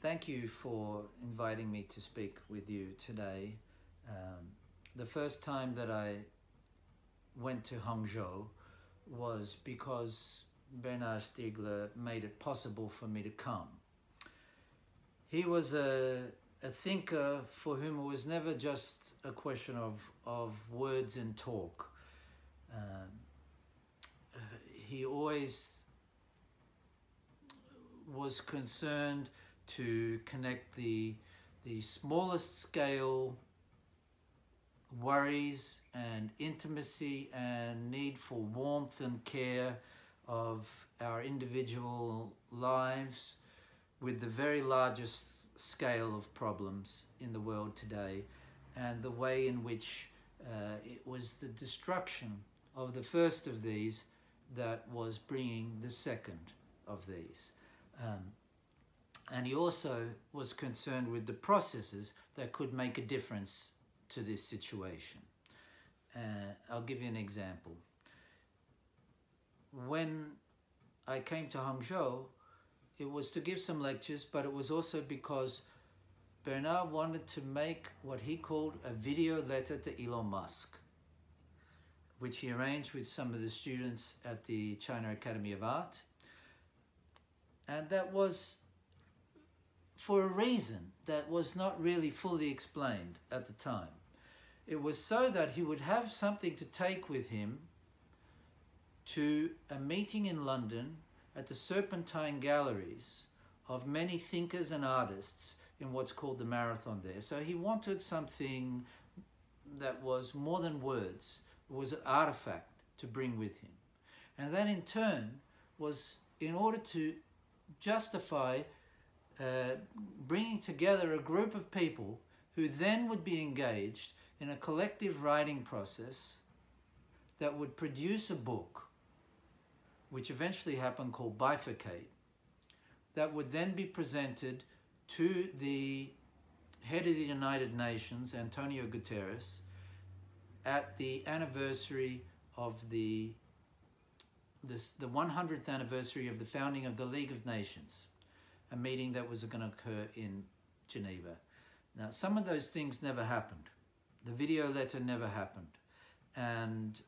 Thank you for inviting me to speak with you today. The first time that I went to Hangzhou was because Bernard Stiegler made it possible for me to come. He was a thinker for whom it was never just a question of words and talk. He always was concerned to connect the smallest scale worries and intimacy and need for warmth and care of our individual lives with the very largest scale of problems in the world today, and the way in which it was the destruction of the first of these that was bringing the second of these. And he also was concerned with the processes that could make a difference to this situation. I'll give you an example. When I came to Hangzhou, it was to give some lectures, but it was also because Bernard wanted to make what he called a video letter to Elon Musk, which he arranged with some of the students at the China Academy of Art. And that was for a reason that was not really fully explained at the time. It was so that he would have something to take with him to a meeting in London at the Serpentine Galleries of many thinkers and artists in what's called the Marathon there. So he wanted something that was more than words. It was an artifact to bring with him. And that in turn was in order to justify bringing together a group of people who then would be engaged in a collective writing process that would produce a book, which eventually happened, called Bifurcate, that would then be presented to the head of the United Nations, Antonio Guterres, at the anniversary of the 100th anniversary of the founding of the League of Nations, a meeting that was going to occur in Geneva. Now, some of those things never happened. The video letter never happened. And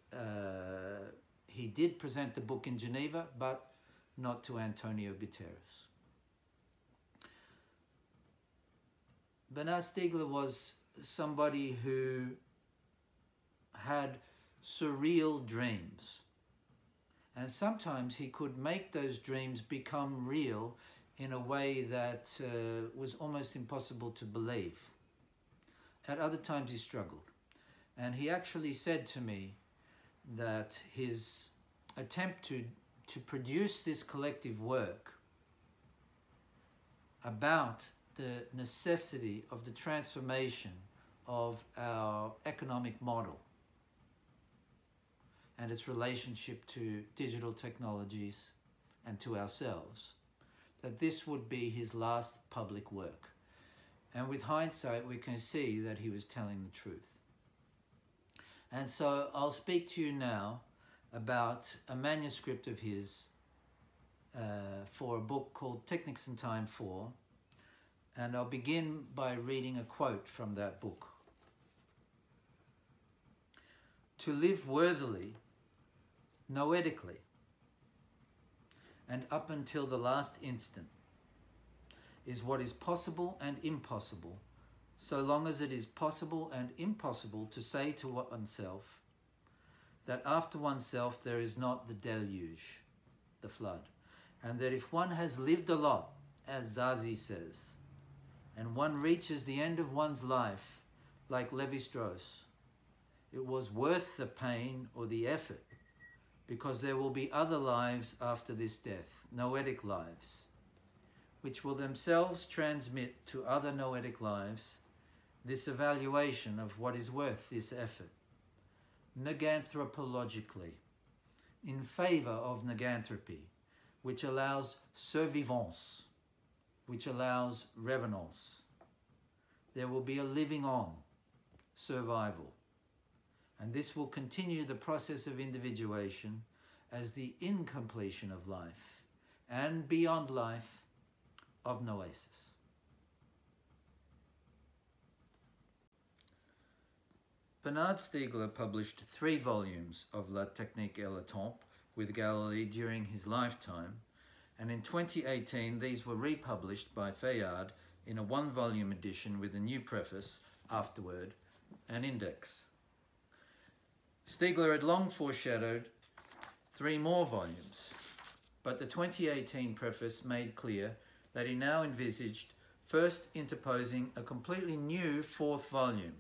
he did present the book in Geneva, but not to Antonio Guterres. Bernard Stiegler was somebody who had surreal dreams. And sometimes he could make those dreams become real in a way that was almost impossible to believe. At other times he struggled. And he actually said to me that his attempt to produce this collective work about the necessity of the transformation of our economic model and its relationship to digital technologies and to ourselves, that this would be his last public work. And with hindsight, we can see that he was telling the truth. And so I'll speak to you now about a manuscript of his for a book called Technics in Time 4. And I'll begin by reading a quote from that book. To live worthily, noetically, and up until the last instant is what is possible and impossible, so long as it is possible and impossible to say to oneself that after oneself there is not the deluge, the flood, and that if one has lived a lot, as Zazie says, and one reaches the end of one's life like Lévi-Strauss, it was worth the pain or the effort, because there will be other lives after this death, noetic lives, which will themselves transmit to other noetic lives this evaluation of what is worth this effort, neganthropologically, in favor of negantropy, which allows survivance, which allows revenance. There will be a living on, survival. And this will continue the process of individuation as the incompletion of life and beyond life of noesis. Bernard Stiegler published 3 volumes of La Technique et le Temps with Galilée during his lifetime, and in 2018 these were republished by Fayard in a 1-volume edition with a new preface, afterword, and index. Stiegler had long foreshadowed 3 more volumes, but the 2018 preface made clear that he now envisaged first interposing a completely new 4th volume,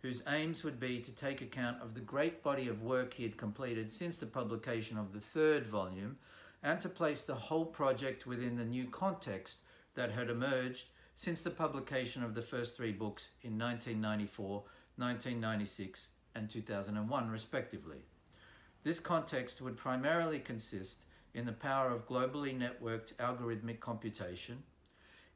whose aims would be to take account of the great body of work he had completed since the publication of the 3rd volume, and to place the whole project within the new context that had emerged since the publication of the first 3 books in 1994, 1996, and 2001, respectively. This context would primarily consist in the power of globally networked algorithmic computation,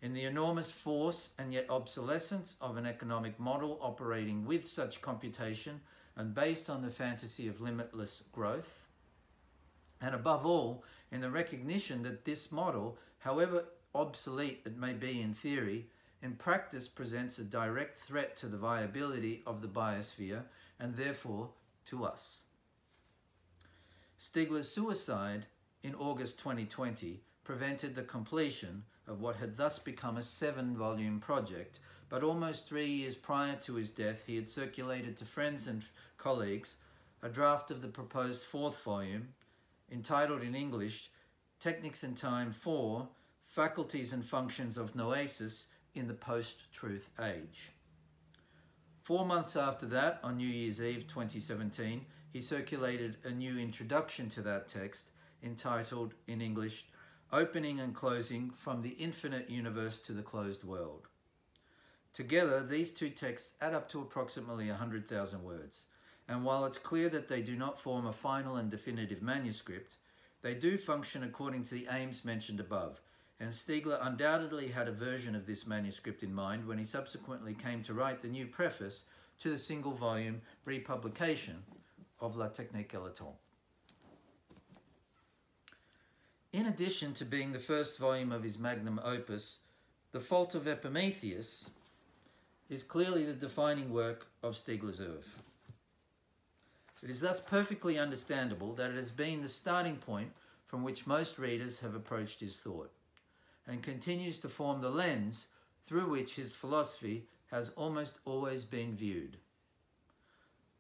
in the enormous force and yet obsolescence of an economic model operating with such computation and based on the fantasy of limitless growth, and above all, in the recognition that this model, however obsolete it may be in theory, in practice presents a direct threat to the viability of the biosphere and therefore to us. Stiegler's suicide in August 2020 prevented the completion of what had thus become a 7-volume project, but almost 3 years prior to his death he had circulated to friends and colleagues a draft of the proposed 4th volume, entitled in English, Techniques and Time 4, Faculties and Functions of Noesis in the Post-Truth Age. 4 months after that, on New Year's Eve 2017, he circulated a new introduction to that text, entitled in English, Opening and Closing from the Infinite Universe to the Closed World. Together, these 2 texts add up to approximately 100,000 words, and while it's clear that they do not form a final and definitive manuscript, they do function according to the aims mentioned above, and Stiegler undoubtedly had a version of this manuscript in mind when he subsequently came to write the new preface to the single-volume republication of La Technique et le Temps. In addition to being the 1st volume of his magnum opus, The Fault of Epimetheus is clearly the defining work of Stiegler's oeuvre. It is thus perfectly understandable that it has been the starting point from which most readers have approached his thought, and continues to form the lens through which his philosophy has almost always been viewed.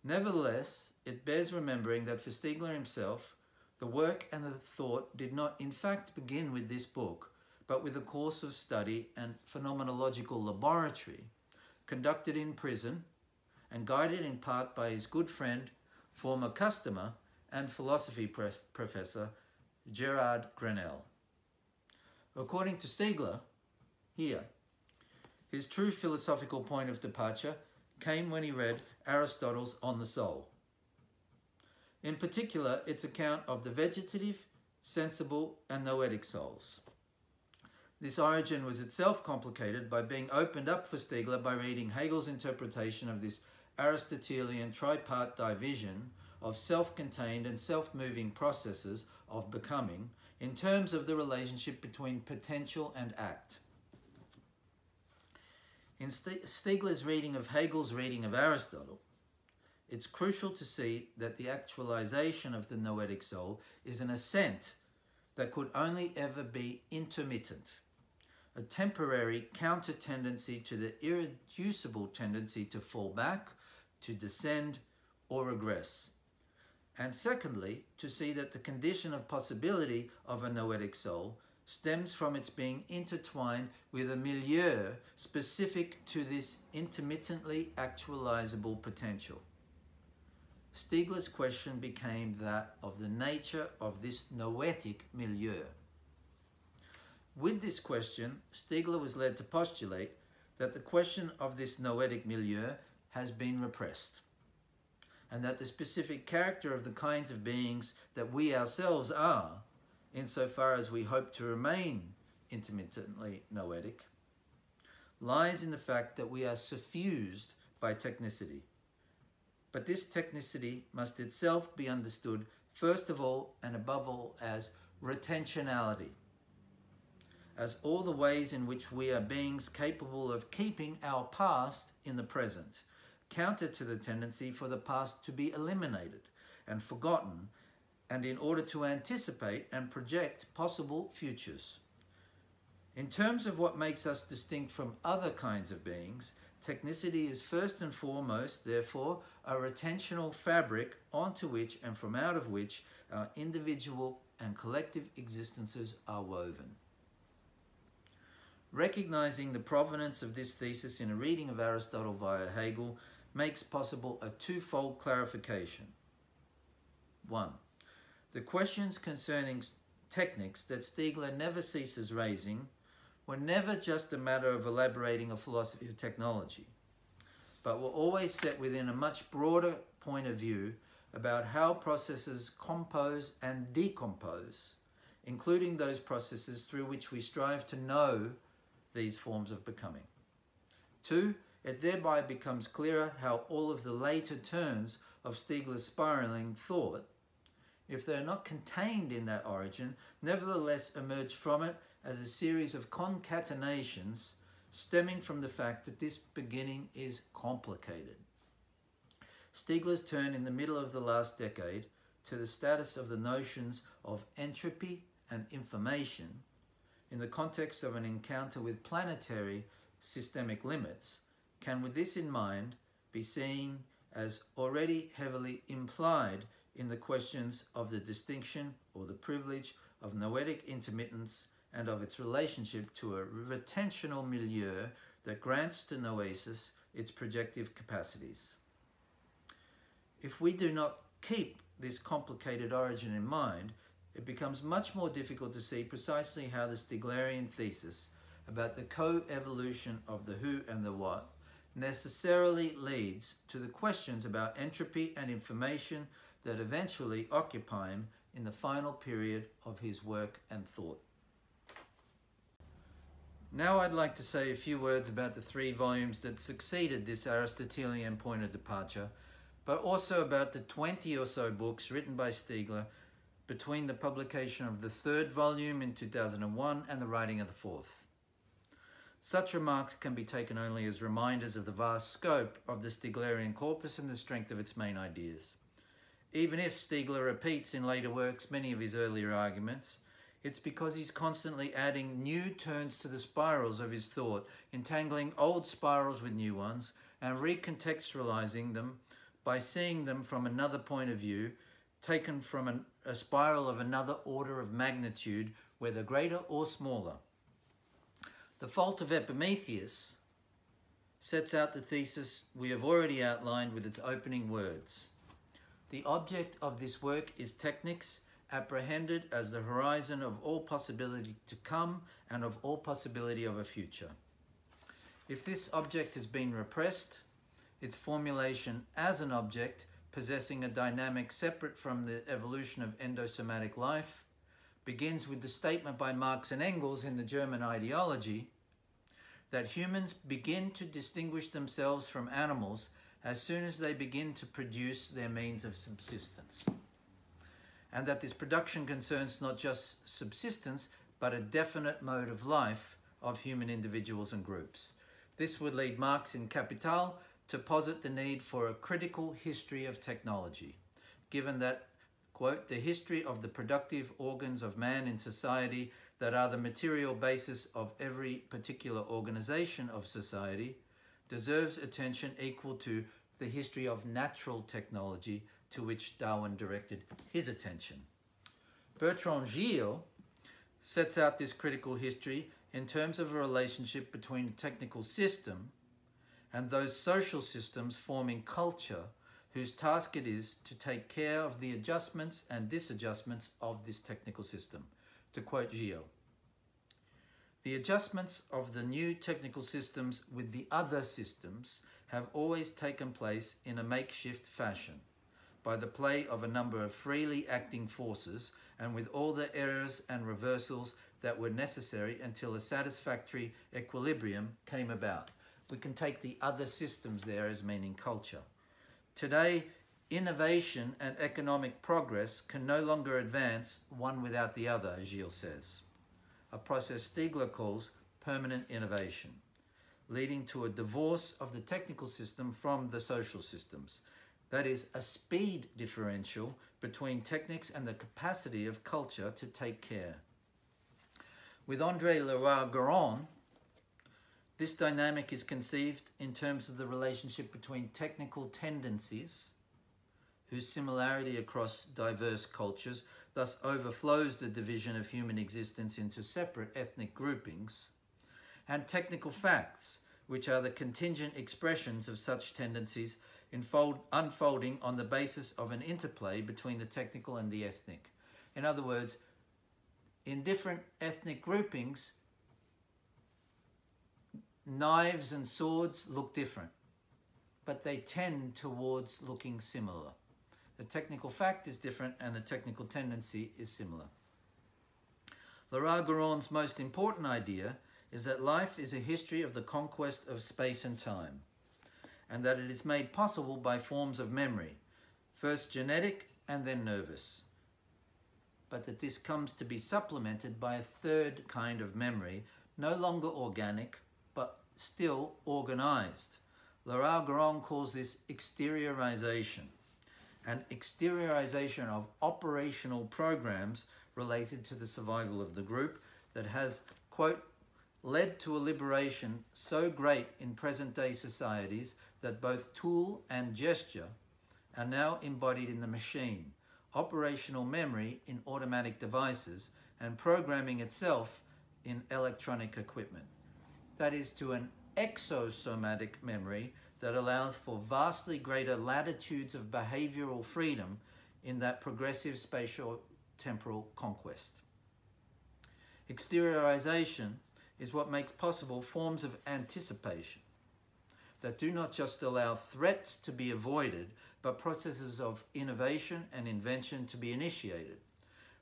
Nevertheless, it bears remembering that for Stiegler himself, the work and the thought did not in fact begin with this book, but with a course of study and phenomenological laboratory conducted in prison and guided in part by his good friend, former customer and philosophy professor Gerard Grenelle. According to Stiegler, here, his true philosophical point of departure came when he read Aristotle's On the Soul. In particular, its account of the vegetative, sensible, and noetic souls. This origin was itself complicated by being opened up for Stiegler by reading Hegel's interpretation of this Aristotelian tripart division of self-contained and self-moving processes of becoming in terms of the relationship between potential and act. In Stiegler's reading of Hegel's reading of Aristotle, it's crucial to see that the actualization of the noetic soul is an ascent that could only ever be intermittent, a temporary counter-tendency to the irreducible tendency to fall back, to descend, or regress. And secondly, to see that the condition of possibility of a noetic soul stems from its being intertwined with a milieu specific to this intermittently actualizable potential. Stiegler's question became that of the nature of this noetic milieu. With this question, Stiegler was led to postulate that the question of this noetic milieu has been repressed, and that the specific character of the kinds of beings that we ourselves are, insofar as we hope to remain intermittently noetic, lies in the fact that we are suffused by technicity. But this technicity must itself be understood first of all and above all as retentionality, as all the ways in which we are beings capable of keeping our past in the present, counter to the tendency for the past to be eliminated and forgotten, and in order to anticipate and project possible futures. In terms of what makes us distinct from other kinds of beings, technicity is first and foremost, therefore, a retentional fabric onto which and from out of which our individual and collective existences are woven. Recognizing the provenance of this thesis in a reading of Aristotle via Hegel makes possible a twofold clarification. 1. The questions concerning techniques that Stiegler never ceases raising were never just a matter of elaborating a philosophy of technology, but were always set within a much broader point of view about how processes compose and decompose, including those processes through which we strive to know these forms of becoming. 2, it thereby becomes clearer how all of the later turns of Stiegler's spiraling thought, if they are not contained in that origin, nevertheless emerge from it as a series of concatenations stemming from the fact that this beginning is complicated. Stiegler's turn in the middle of the last decade to the status of the notions of entropy and information in the context of an encounter with planetary systemic limits can, with this in mind, be seen as already heavily implied in the questions of the distinction or the privilege of noetic intermittence and of its relationship to a retentional milieu that grants to noesis its projective capacities. If we do not keep this complicated origin in mind, it becomes much more difficult to see precisely how the Stiglerian thesis about the co-evolution of the who and the what necessarily leads to the questions about entropy and information that eventually occupy him in the final period of his work and thought. Now I'd like to say a few words about the 3 volumes that succeeded this Aristotelian point of departure, but also about the 20 or so books written by Stiegler between the publication of the 3rd volume in 2001 and the writing of the 4th. Such remarks can be taken only as reminders of the vast scope of the Stiglerian corpus and the strength of its main ideas. Even if Stiegler repeats in later works many of his earlier arguments, it's because he's constantly adding new turns to the spirals of his thought, entangling old spirals with new ones, and recontextualizing them by seeing them from another point of view, taken from a spiral of another order of magnitude, whether greater or smaller. The Fault of Epimetheus sets out the thesis we have already outlined with its opening words. The object of this work is technics, apprehended as the horizon of all possibility to come and of all possibility of a future. If this object has been repressed, its formulation as an object possessing a dynamic separate from the evolution of endosomatic life begins with the statement by Marx and Engels in the German Ideology that humans begin to distinguish themselves from animals as soon as they begin to produce their means of subsistence, and that this production concerns not just subsistence but a definite mode of life of human individuals and groups. This would lead Marx in Capital to posit the need for a critical history of technology, given that, quote, the history of the productive organs of man in society that are the material basis of every particular organization of society deserves attention equal to the history of natural technology to which Darwin directed his attention. Bertrand Gilles sets out this critical history in terms of a relationship between a technical system and those social systems forming culture whose task it is to take care of the adjustments and disadjustments of this technical system. To quote Gilles, the adjustments of the new technical systems with the other systems have always taken place in a makeshift fashion, by the play of a number of freely acting forces and with all the errors and reversals that were necessary until a satisfactory equilibrium came about. We can take the other systems there as meaning culture. Today, innovation and economic progress can no longer advance one without the other, Gilles says, a process Stiegler calls permanent innovation. leading to a divorce of the technical system from the social systems. That is, a speed differential between techniques and the capacity of culture to take care. With André Leroi-Gourhan, this dynamic is conceived in terms of the relationship between technical tendencies, whose similarity across diverse cultures thus overflows the division of human existence into separate ethnic groupings, and technical facts, which are the contingent expressions of such tendencies unfolding on the basis of an interplay between the technical and the ethnic. In other words, in different ethnic groupings, knives and swords look different, but they tend towards looking similar. The technical fact is different and the technical tendency is similar. Leroi-Gourhan's most important idea is that life is a history of the conquest of space and time, and that it is made possible by forms of memory, first genetic and then nervous, but that this comes to be supplemented by a third kind of memory, no longer organic, but still organized. Leroi-Gourhan calls this exteriorization, and exteriorization of operational programs related to the survival of the group that has, quote, led to a liberation so great in present-day societies that both tool and gesture are now embodied in the machine, operational memory in automatic devices, and programming itself in electronic equipment. That is, to an exosomatic memory that allows for vastly greater latitudes of behavioral freedom in that progressive spatial-temporal conquest. Exteriorization is what makes possible forms of anticipation that do not just allow threats to be avoided, but processes of innovation and invention to be initiated,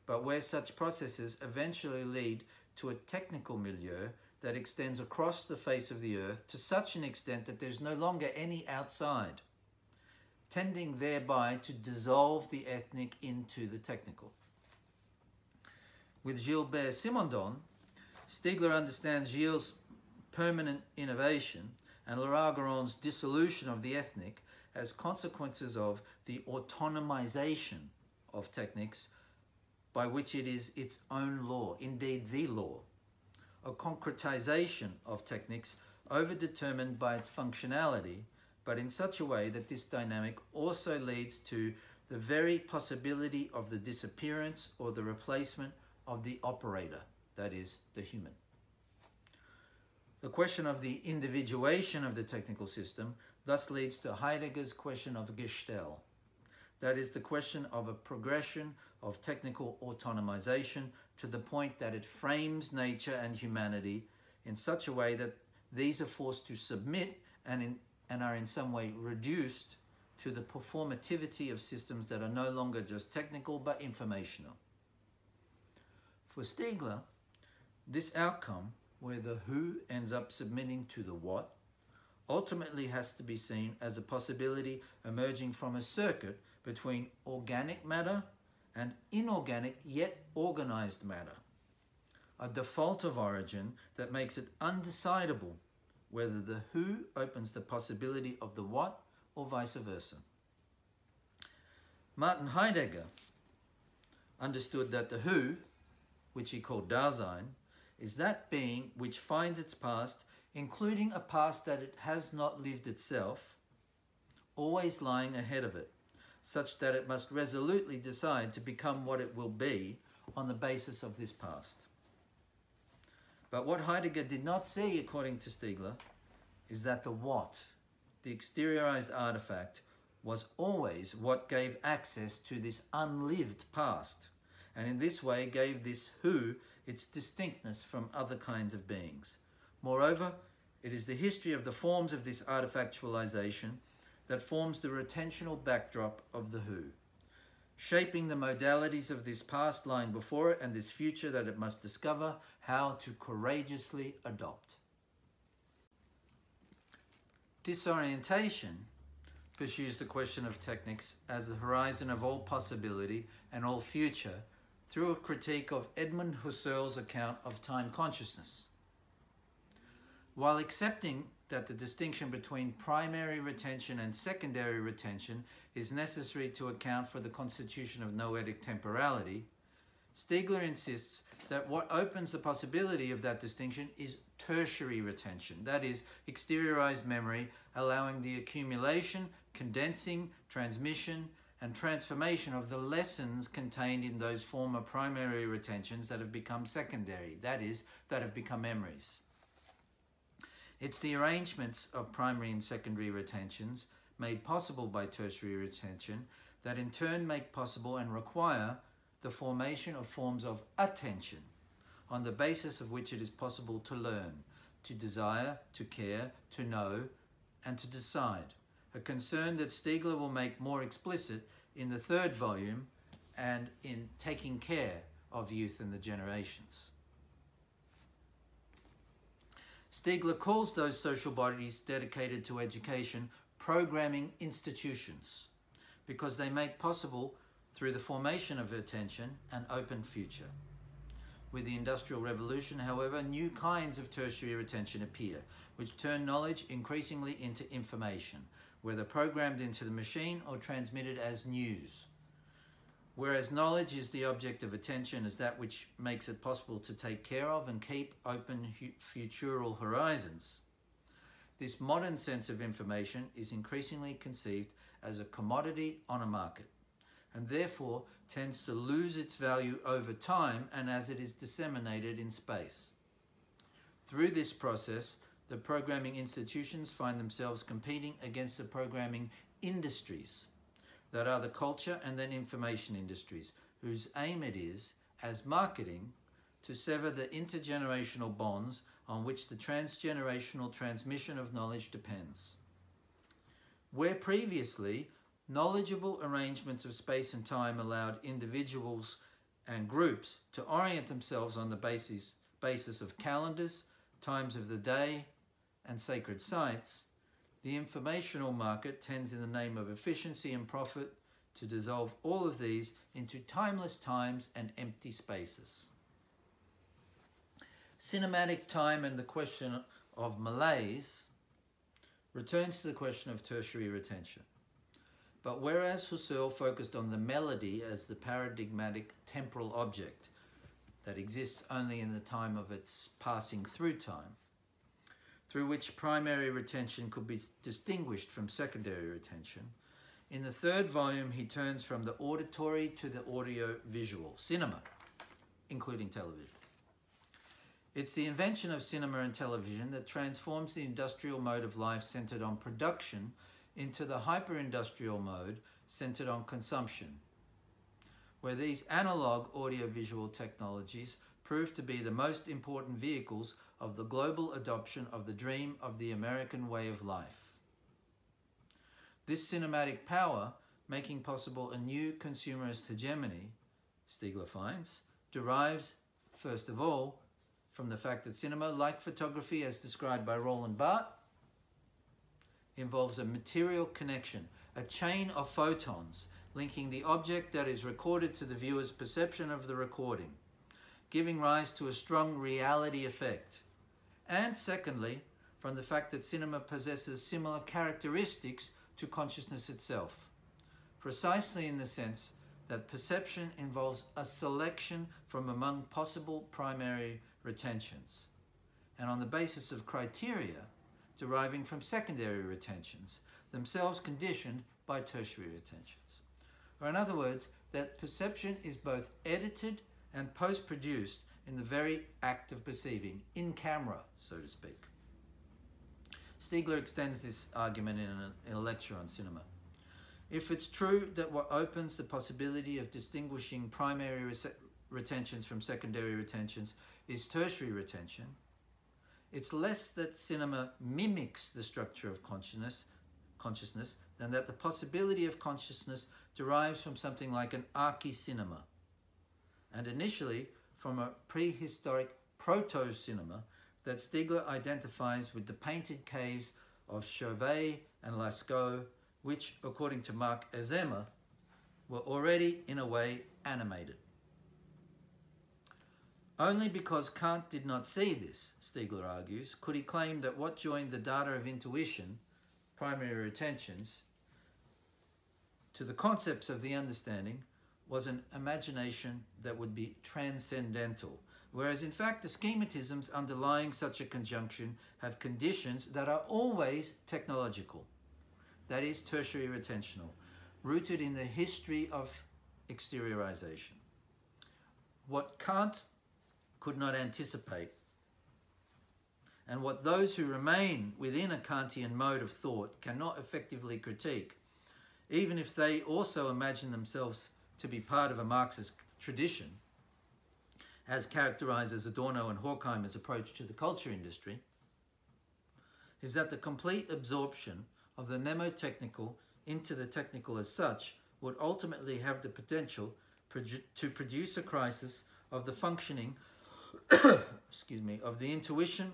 but where such processes eventually lead to a technical milieu that extends across the face of the earth to such an extent that there's no longer any outside, tending thereby to dissolve the ethnic into the technical. With Gilbert Simondon, Stiegler understands Gilles' permanent innovation and Leroi-Gourhan's dissolution of the ethnic as consequences of the autonomization of techniques by which it is its own law, indeed the law, a concretization of techniques overdetermined by its functionality, but in such a way that this dynamic also leads to the very possibility of the disappearance or the replacement of the operator, that is, the human. The question of the individuation of the technical system thus leads to Heidegger's question of Gestell, that is, the question of a progression of technical autonomization to the point that it frames nature and humanity in such a way that these are forced to submit and are in some way reduced to the performativity of systems that are no longer just technical but informational. For Stiegler, this outcome, where the who ends up submitting to the what, ultimately has to be seen as a possibility emerging from a circuit between organic matter and inorganic yet organized matter, a default of origin that makes it undecidable whether the who opens the possibility of the what or vice versa. Martin Heidegger understood that the who, which he called Dasein, is that being which finds its past, including a past that it has not lived itself, always lying ahead of it, such that it must resolutely decide to become what it will be on the basis of this past. But what Heidegger did not see, according to Stiegler, is that the what, the exteriorized artifact, was always what gave access to this unlived past, and in this way gave this who its distinctness from other kinds of beings. Moreover, it is the history of the forms of this artifactualization that forms the retentional backdrop of the who, shaping the modalities of this past lying before it and this future that it must discover how to courageously adopt. Disorientation pursues the question of techniques as the horizon of all possibility and all future through a critique of Edmund Husserl's account of time consciousness. While accepting that the distinction between primary retention and secondary retention is necessary to account for the constitution of noetic temporality, Stiegler insists that what opens the possibility of that distinction is tertiary retention, that is, exteriorized memory, allowing the accumulation, condensing, transmission, and transformation of the lessons contained in those former primary retentions that have become secondary, that is, that have become memories. It's the arrangements of primary and secondary retentions made possible by tertiary retention that in turn make possible and require the formation of forms of attention, on the basis of which it is possible to learn, to desire, to care, to know, and to decide, a concern that Stiegler will make more explicit in the third volume and in Taking Care of Youth and the Generations. Stiegler calls those social bodies dedicated to education programming institutions because they make possible, through the formation of attention, an open future. With the Industrial Revolution, however, new kinds of tertiary retention appear, which turn knowledge increasingly into information, whether programmed into the machine or transmitted as news. Whereas knowledge is the object of attention as that which makes it possible to take care of and keep open futural horizons, this modern sense of information is increasingly conceived as a commodity on a market, and therefore tends to lose its value over time and as it is disseminated in space. Through this process, the programming institutions find themselves competing against the programming industries that are the culture and then information industries, whose aim it is, as marketing, to sever the intergenerational bonds on which the transgenerational transmission of knowledge depends. Where previously, knowledgeable arrangements of space and time allowed individuals and groups to orient themselves on the basis of calendars, times of the day, and sacred sites, the informational market tends, in the name of efficiency and profit, to dissolve all of these into timeless times and empty spaces. Cinematic time and the question of malaise returns to the question of tertiary retention. But whereas Husserl focused on the melody as the paradigmatic temporal object that exists only in the time of its passing through time, through which primary retention could be distinguished from secondary retention, in the third volume he turns from the auditory to the audio-visual, cinema, including television. It's the invention of cinema and television that transforms the industrial mode of life centered on production into the hyper-industrial mode centered on consumption, where these analog audiovisual technologies prove to be the most important vehicles of the global adoption of the dream of the American way of life. This cinematic power, making possible a new consumerist hegemony, Stiegler finds, derives, first of all, from the fact that cinema, like photography as described by Roland Barthes, involves a material connection, a chain of photons linking the object that is recorded to the viewer's perception of the recording, giving rise to a strong reality effect. And secondly, from the fact that cinema possesses similar characteristics to consciousness itself, precisely in the sense that perception involves a selection from among possible primary retentions, and on the basis of criteria deriving from secondary retentions, themselves conditioned by tertiary retentions. Or in other words, that perception is both edited and post-produced in the very act of perceiving, in camera, so to speak. Stiegler extends this argument in a lecture on cinema. If it's true that what opens the possibility of distinguishing primary retentions from secondary retentions is tertiary retention, it's less that cinema mimics the structure of consciousness than that the possibility of consciousness derives from something like an archi-cinema, and initially from a prehistoric proto-cinema that Stiegler identifies with the painted caves of Chauvet and Lascaux, which, according to Marc Azema, were already, in a way, animated. Only because Kant did not see this, Stiegler argues, could he claim that what joined the data of intuition, primary attentions, to the concepts of the understanding was an imagination that would be transcendental, whereas in fact the schematisms underlying such a conjunction have conditions that are always technological, that is tertiary retentional, rooted in the history of exteriorization. What Kant could not anticipate, and what those who remain within a Kantian mode of thought cannot effectively critique, even if they also imagine themselves to be part of a Marxist tradition, as characterized as Adorno and Horkheimer's approach to the culture industry, is that the complete absorption of the mnemotechnical into the technical as such would ultimately have the potential to produce a crisis of the functioning excuse me, of the intuition,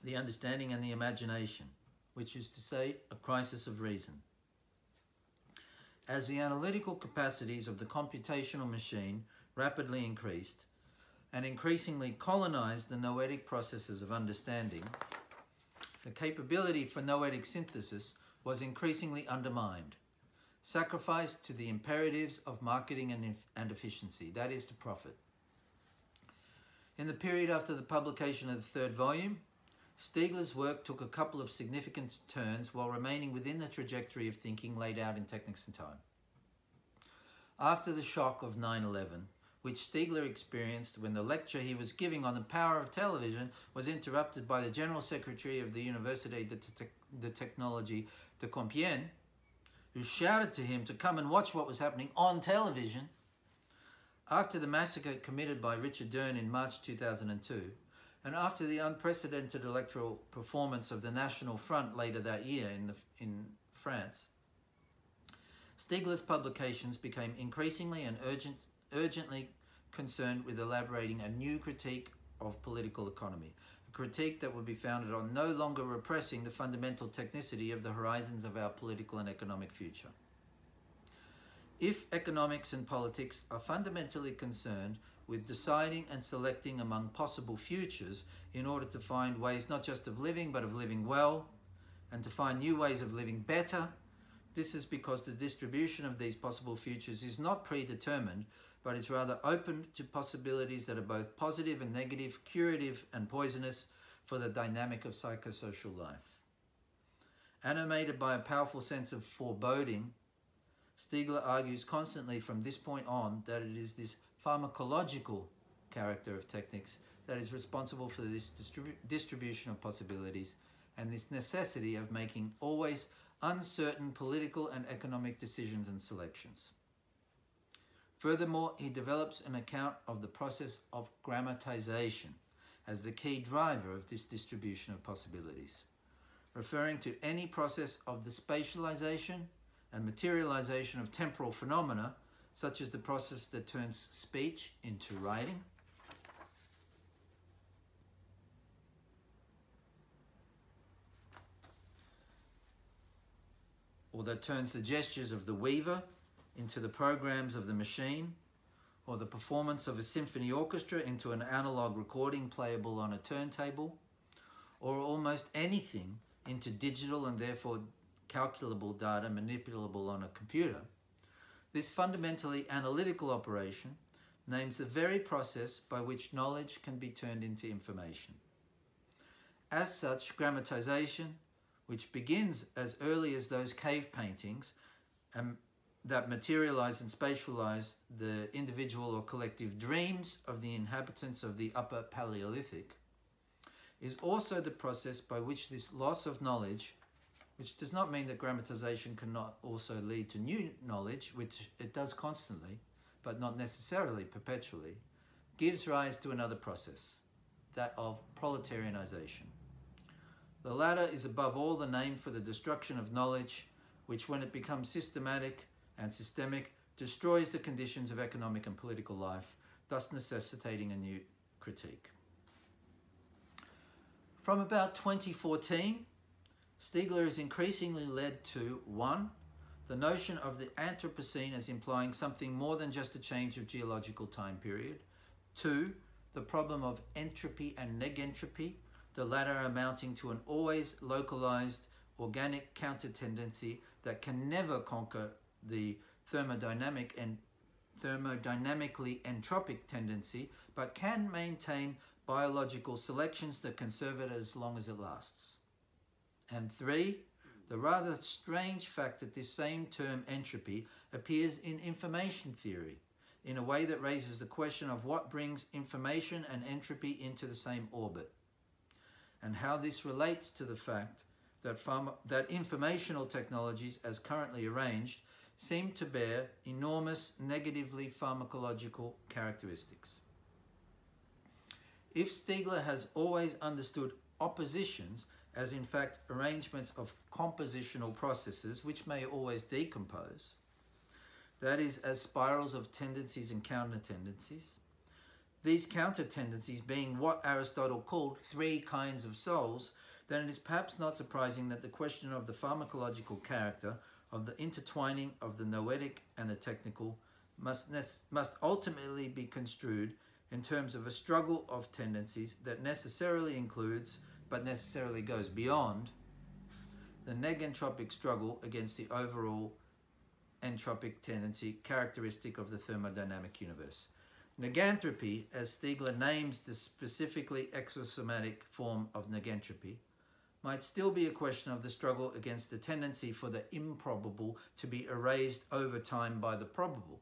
the understanding and the imagination, which is to say, a crisis of reason. As the analytical capacities of the computational machine rapidly increased and increasingly colonized the noetic processes of understanding, the capability for noetic synthesis was increasingly undermined, sacrificed to the imperatives of marketing and efficiency, that is, to profit. In the period after the publication of the third volume, Stiegler's work took a couple of significant turns while remaining within the trajectory of thinking laid out in Technics and Time. After the shock of 9/11, which Stiegler experienced when the lecture he was giving on the power of television was interrupted by the General Secretary of the Université de Technologie de Compiègne, who shouted to him to come and watch what was happening on television, after the massacre committed by Richard Dern in March 2002, and after the unprecedented electoral performance of the National Front later that year in France, Stiegler's publications became increasingly and urgently concerned with elaborating a new critique of political economy, a critique that would be founded on no longer repressing the fundamental technicity of the horizons of our political and economic future. If economics and politics are fundamentally concerned with deciding and selecting among possible futures in order to find ways not just of living but of living well, and to find new ways of living better, this is because the distribution of these possible futures is not predetermined, but is rather open to possibilities that are both positive and negative, curative and poisonous for the dynamic of psychosocial life. Animated by a powerful sense of foreboding, Stiegler argues constantly from this point on that it is this pharmacological character of techniques that is responsible for this distribution of possibilities and this necessity of making always uncertain political and economic decisions and selections. Furthermore, he develops an account of the process of grammatization as the key driver of this distribution of possibilities, referring to any process of the spatialization and materialization of temporal phenomena, such as the process that turns speech into writing, or that turns the gestures of the weaver into the programs of the machine, or the performance of a symphony orchestra into an analog recording playable on a turntable, or almost anything into digital and therefore calculable data manipulable on a computer. This fundamentally analytical operation names the very process by which knowledge can be turned into information. As such, grammatization, which begins as early as those cave paintings that materialize and spatialize the individual or collective dreams of the inhabitants of the Upper Paleolithic, is also the process by which this loss of knowledge, which does not mean that grammatization cannot also lead to new knowledge, which it does constantly, but not necessarily perpetually, gives rise to another process, that of proletarianization. The latter is above all the name for the destruction of knowledge, which when it becomes systematic and systemic, destroys the conditions of economic and political life, thus necessitating a new critique. From about 2014, Stiegler is increasingly led to 1. The notion of the Anthropocene as implying something more than just a change of geological time period. 2. the problem of entropy and negentropy, the latter amounting to an always localized organic counter-tendency that can never conquer the thermodynamically entropic tendency, but can maintain biological selections that can serve it as long as it lasts. And 3, the rather strange fact that this same term entropy appears in information theory in a way that raises the question of what brings information and entropy into the same orbit, and how this relates to the fact that informational technologies, as currently arranged, seem to bear enormous negatively pharmacological characteristics. If Stiegler has always understood oppositions as in fact arrangements of compositional processes which may always decompose, that is, as spirals of tendencies and counter-tendencies, these counter-tendencies being what Aristotle called 3 kinds of souls, then it is perhaps not surprising that the question of the pharmacological character of the intertwining of the noetic and the technical must ultimately be construed in terms of a struggle of tendencies that necessarily includes, but necessarily goes beyond, the negentropic struggle against the overall entropic tendency characteristic of the thermodynamic universe. Negantropy, as Stiegler names the specifically exosomatic form of negentropy, might still be a question of the struggle against the tendency for the improbable to be erased over time by the probable.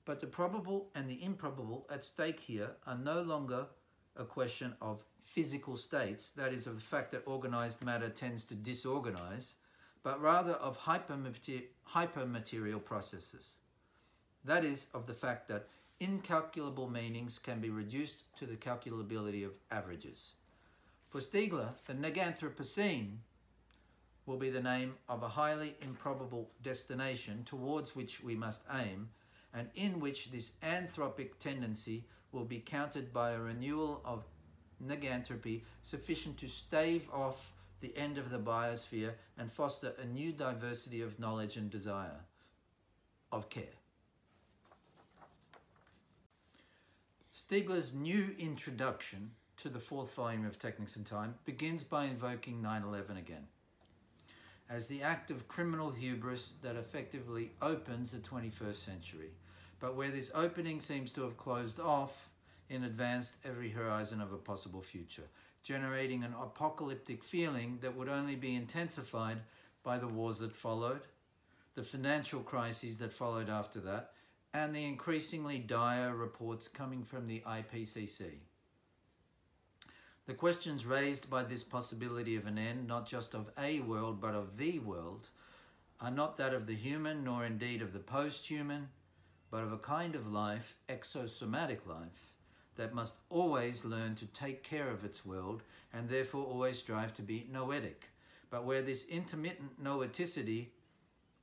But the probable and the improbable at stake here are no longer a question of physical states, that is, of the fact that organized matter tends to disorganize, but rather of hypermaterial processes. That is, of the fact that incalculable meanings can be reduced to the calculability of averages. For Stiegler, the Neganthropocene will be the name of a highly improbable destination towards which we must aim, and in which this anthropic tendency will be countered by a renewal of negantropy sufficient to stave off the end of the biosphere and foster a new diversity of knowledge and desire, of care. Stiegler's new introduction to the 4th volume of Technics and Time begins by invoking 9/11 again, as the act of criminal hubris that effectively opens the 21st century, but where this opening seems to have closed off in advance every horizon of a possible future, generating an apocalyptic feeling that would only be intensified by the wars that followed, the financial crises that followed after that, and the increasingly dire reports coming from the IPCC. The questions raised by this possibility of an end, not just of a world, but of the world, are not that of the human, nor indeed of the post-human, but of a kind of life, exosomatic life, that must always learn to take care of its world and therefore always strive to be noetic, but where this intermittent noeticity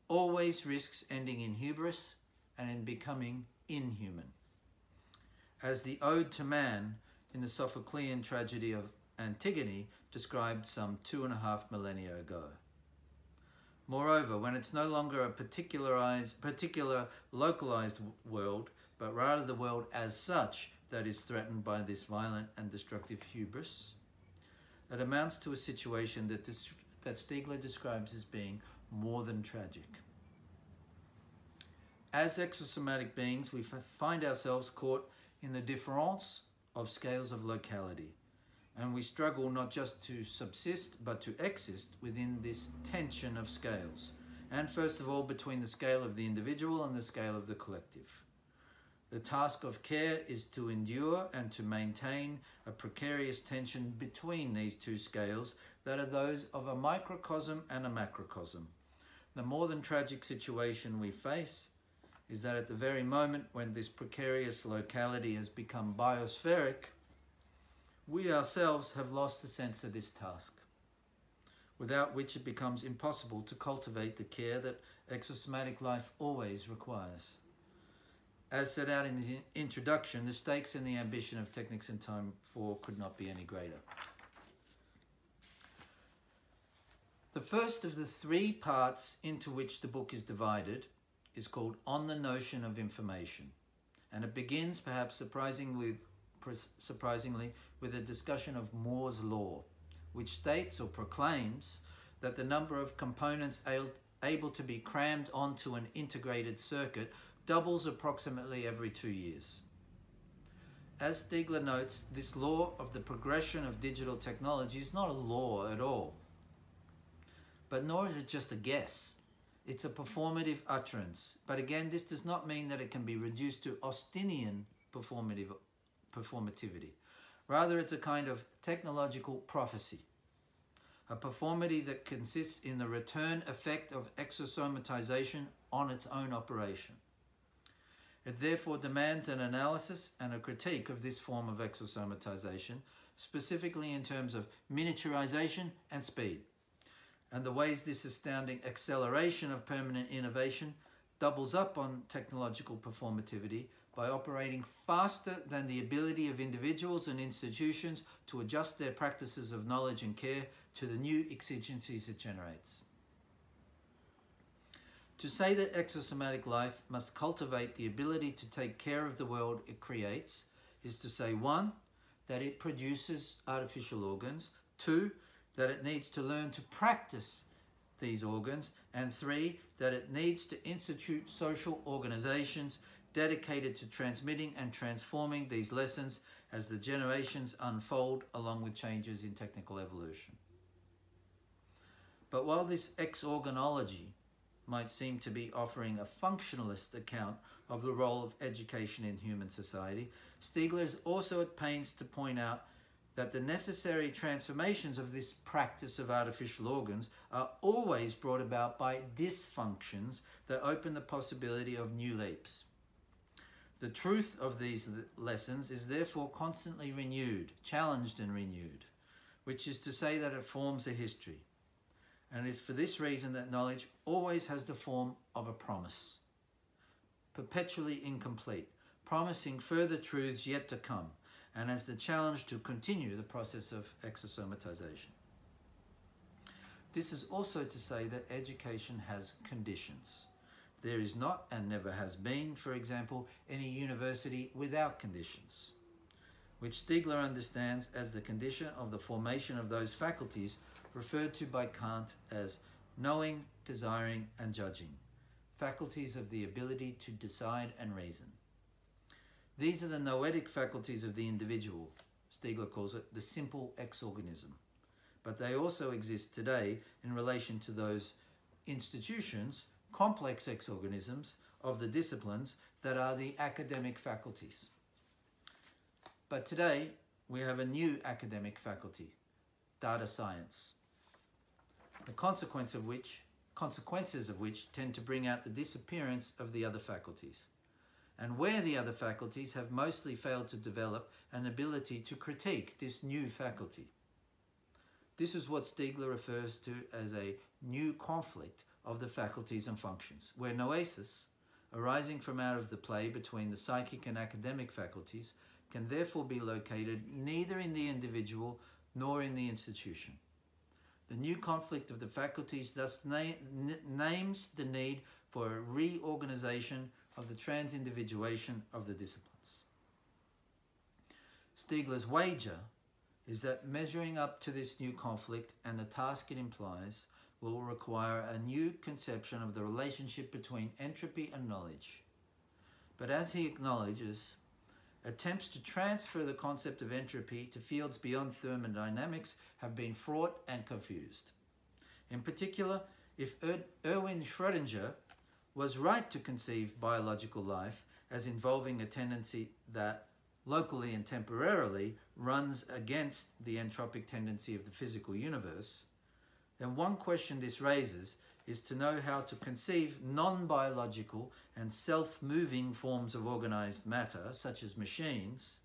always risks ending in hubris and in becoming inhuman. As the Ode to Man in the Sophoclean tragedy of Antigone described some 2.5 millennia ago. Moreover, when it's no longer a particular localized world, but rather the world as such that is threatened by this violent and destructive hubris, it amounts to a situation that Stiegler describes as being more than tragic. As exosomatic beings, we find ourselves caught in the difference of scales of locality, and we struggle not just to subsist but to exist within this tension of scales, and first of all between the scale of the individual and the scale of the collective. The task of care is to endure and to maintain a precarious tension between these 2 scales that are those of a microcosm and a macrocosm. The more than tragic situation we face is that at the very moment when this precarious locality has become biospheric, we ourselves have lost the sense of this task, without which it becomes impossible to cultivate the care that exosomatic life always requires. As set out in the introduction, the stakes and the ambition of Technics and Time 4 could not be any greater. The first of the 3 parts into which the book is divided is called On the Notion of Information, and it begins, perhaps surprisingly surprisingly, with a discussion of Moore's law, which states or proclaims that the number of components able to be crammed onto an integrated circuit doubles approximately every 2 years. As Stiegler notes, this law of the progression of digital technology is not a law at all. But nor is it just a guess. It's a performative utterance. But again, this does not mean that it can be reduced to Austinian performativity. Rather, it's a kind of technological prophecy. A performity that consists in the return effect of exosomatization on its own operation. It therefore demands an analysis and a critique of this form of exosomatization, specifically in terms of miniaturization and speed, and the ways this astounding acceleration of permanent innovation doubles up on technological performativity by operating faster than the ability of individuals and institutions to adjust their practices of knowledge and care to the new exigencies it generates. To say that exosomatic life must cultivate the ability to take care of the world it creates is to say, 1, that it produces artificial organs, 2, that it needs to learn to practice these organs, and 3, that it needs to institute social organizations dedicated to transmitting and transforming these lessons as the generations unfold along with changes in technical evolution. But while this ex-organology might seem to be offering a functionalist account of the role of education in human society, Stiegler is also at pains to point out that the necessary transformations of this practice of artificial organs are always brought about by dysfunctions that open the possibility of new leaps. The truth of these lessons is therefore constantly renewed, challenged and renewed, which is to say that it forms a history. And it is for this reason that knowledge always has the form of a promise, perpetually incomplete, promising further truths yet to come, and as the challenge to continue the process of exosomatization. This is also to say that education has conditions. There is not, and never has been, for example, any university without conditions, which Stiegler understands as the condition of the formation of those faculties referred to by Kant as knowing, desiring, and judging, faculties of the ability to decide and reason. These are the noetic faculties of the individual. Stiegler calls it the simple ex-organism. But they also exist today in relation to those institutions, complex ex-organisms of the disciplines that are the academic faculties. But today we have a new academic faculty, data science, the consequences of which tend to bring out the disappearance of the other faculties, and where the other faculties have mostly failed to develop an ability to critique this new faculty. This is what Stiegler refers to as a new conflict of the faculties and functions, where noesis, arising from out of the play between the psychic and academic faculties, can therefore be located neither in the individual nor in the institution. The new conflict of the faculties thus names the need for a reorganization of the transindividuation of the disciplines. Stiegler's wager is that measuring up to this new conflict and the task it implies will require a new conception of the relationship between entropy and knowledge. But as he acknowledges, attempts to transfer the concept of entropy to fields beyond thermodynamics have been fraught and confused. In particular, if Erwin Schrödinger was right to conceive biological life as involving a tendency that, locally and temporarily, runs against the entropic tendency of the physical universe, then one question this raises is to know how to conceive non-biological and self-moving forms of organized matter, such as machines,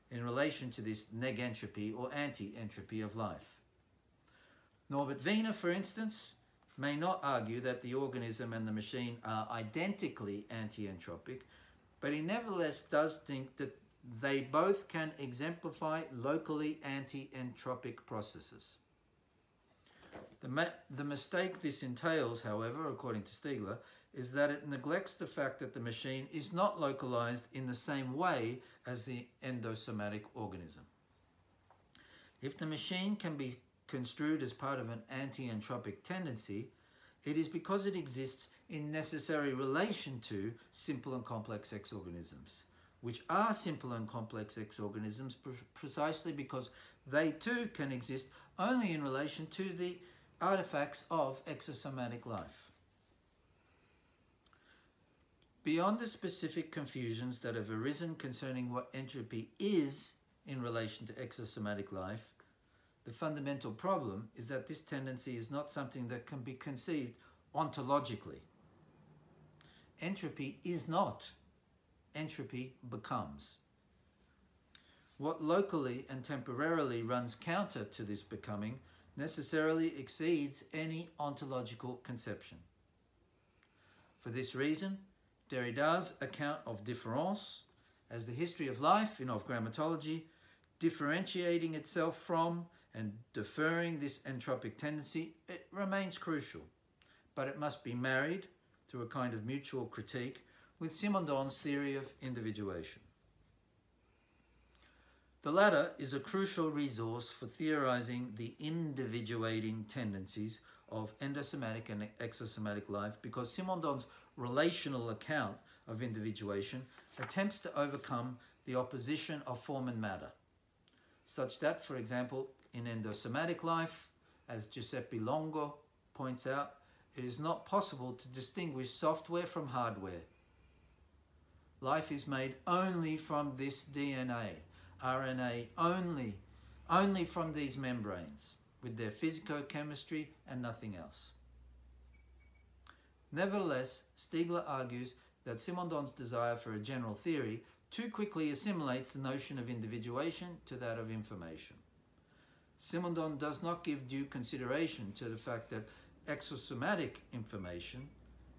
in relation to this negentropy or anti-entropy of life. Norbert Wiener, for instance, may not argue that the organism and the machine are identically anti-entropic, but he nevertheless does think that they both can exemplify locally anti-entropic processes. The mistake this entails, however, according to Stiegler, is that it neglects the fact that the machine is not localized in the same way as the endosomatic organism. If the machine can be construed as part of an anti-entropic tendency, it is because it exists in necessary relation to simple and complex X-organisms, which are simple and complex X-organisms precisely because they too can exist only in relation to the artifacts of exosomatic life. Beyond the specific confusions that have arisen concerning what entropy is in relation to exosomatic life, the fundamental problem is that this tendency is not something that can be conceived ontologically. Entropy is not. Entropy becomes. What locally and temporarily runs counter to this becoming necessarily exceeds any ontological conception. For this reason, Derrida's account of différance as the history of life in grammatology, differentiating itself from and deferring this entropic tendency, it remains crucial, but it must be married through a kind of mutual critique with Simondon's theory of individuation. The latter is a crucial resource for theorizing the individuating tendencies of endosomatic and exosomatic life because Simondon's relational account of individuation attempts to overcome the opposition of form and matter, such that, for example, in endosomatic life, as Giuseppe Longo points out, it is not possible to distinguish software from hardware. Life is made only from this DNA, RNA only from these membranes, with their physicochemistry and nothing else. Nevertheless, Stiegler argues that Simondon's desire for a general theory too quickly assimilates the notion of individuation to that of information. Simondon does not give due consideration to the fact that exosomatic information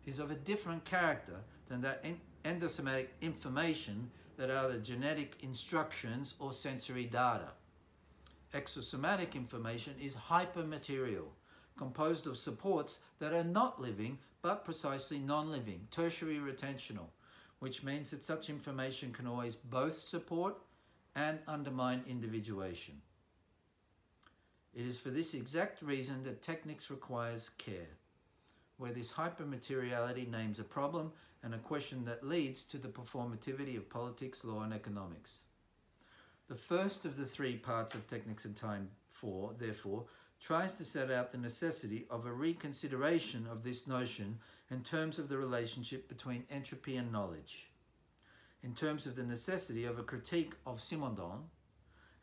is of a different character than that endosomatic information that are the genetic instructions or sensory data. Exosomatic information is hypermaterial, composed of supports that are not living but precisely non-living, tertiary retentional, which means that such information can always both support and undermine individuation. It is for this exact reason that technics requires care, where this hypermateriality names a problem and a question that leads to the performativity of politics, law, and economics. The first of the three parts of Technics and Time 4, therefore, tries to set out the necessity of a reconsideration of this notion in terms of the relationship between entropy and knowledge, in terms of the necessity of a critique of Simondon,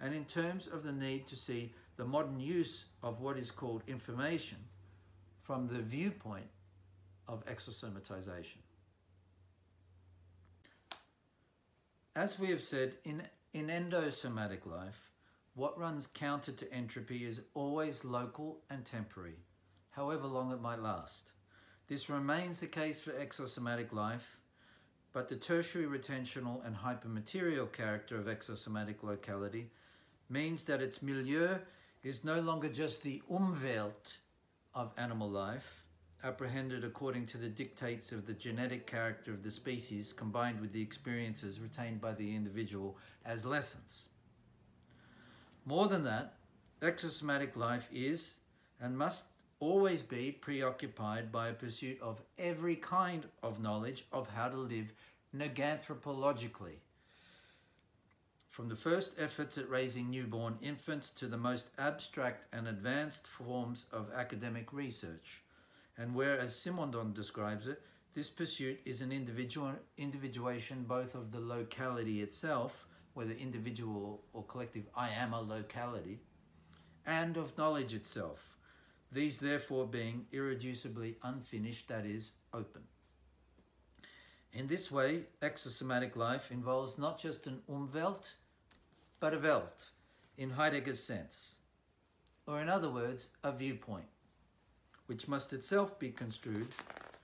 and in terms of the need to see the modern use of what is called information from the viewpoint of exosomatization. As we have said, in endosomatic life, what runs counter to entropy is always local and temporary, however long it might last. This remains the case for exosomatic life, but the tertiary retentional and hypermaterial character of exosomatic locality means that its milieu is no longer just the Umwelt of animal life, apprehended according to the dictates of the genetic character of the species combined with the experiences retained by the individual as lessons. More than that, exosomatic life is and must always be preoccupied by a pursuit of every kind of knowledge of how to live neganthropologically. From the first efforts at raising newborn infants to the most abstract and advanced forms of academic research. And where, as Simondon describes it, this pursuit is an individuation both of the locality itself, whether individual or collective, I am a locality, and of knowledge itself. These therefore being irreducibly unfinished, that is, open. In this way, exosomatic life involves not just an Umwelt, but a Welt, in Heidegger's sense, or in other words, a viewpoint, which must itself be construed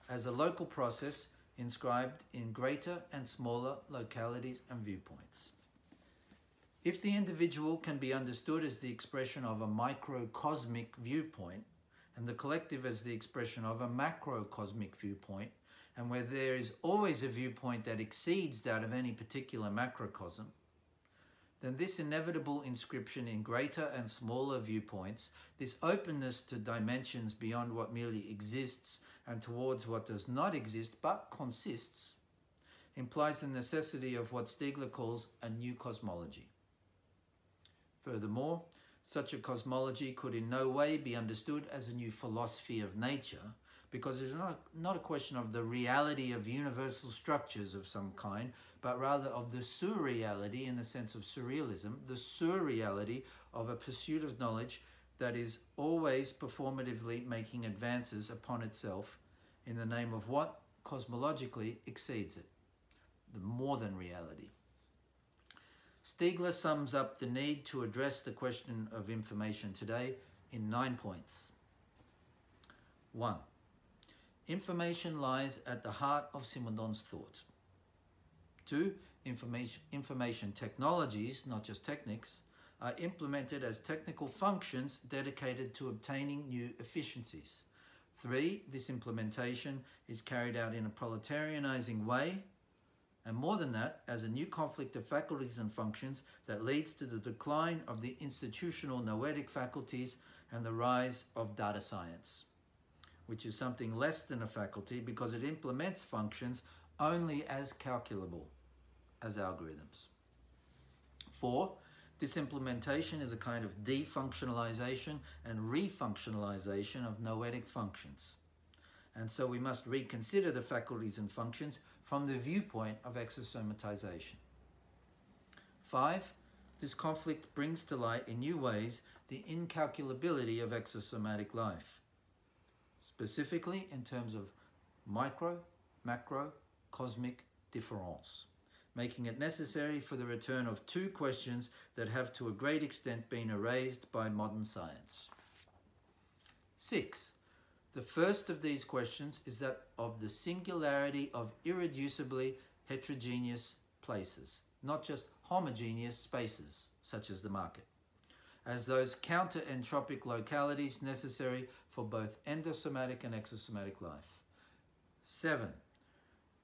as a local process inscribed in greater and smaller localities and viewpoints. If the individual can be understood as the expression of a microcosmic viewpoint, and the collective as the expression of a macrocosmic viewpoint, and where there is always a viewpoint that exceeds that of any particular macrocosm, then this inevitable inscription in greater and smaller viewpoints, this openness to dimensions beyond what merely exists and towards what does not exist but consists, implies the necessity of what Stiegler calls a new cosmology. Furthermore, such a cosmology could in no way be understood as a new philosophy of nature, because it's not a question of the reality of universal structures of some kind, but rather of the surreality, in the sense of surrealism, the surreality of a pursuit of knowledge that is always performatively making advances upon itself in the name of what cosmologically exceeds it, the more than reality. Stiegler sums up the need to address the question of information today in 9 points. 1. Information lies at the heart of Simondon's thought. 2. Information technologies, not just techniques, are implemented as technical functions dedicated to obtaining new efficiencies. 3. This implementation is carried out in a proletarianizing way, and more than that, as a new conflict of faculties and functions that leads to the decline of the institutional noetic faculties and the rise of data science, which is something less than a faculty because it implements functions only as calculable as algorithms. 4. This implementation is a kind of defunctionalization and refunctionalization of noetic functions. And so we must reconsider the faculties and functions from the viewpoint of exosomatization. 5. This conflict brings to light in new ways the incalculability of exosomatic life, specifically in terms of micro, macro, cosmic difference, making it necessary for the return of 2 questions that have to a great extent been erased by modern science. 6. The first of these questions is that of the singularity of irreducibly heterogeneous places, not just homogeneous spaces, such as the market, as those counter-entropic localities necessary for both endosomatic and exosomatic life. 7.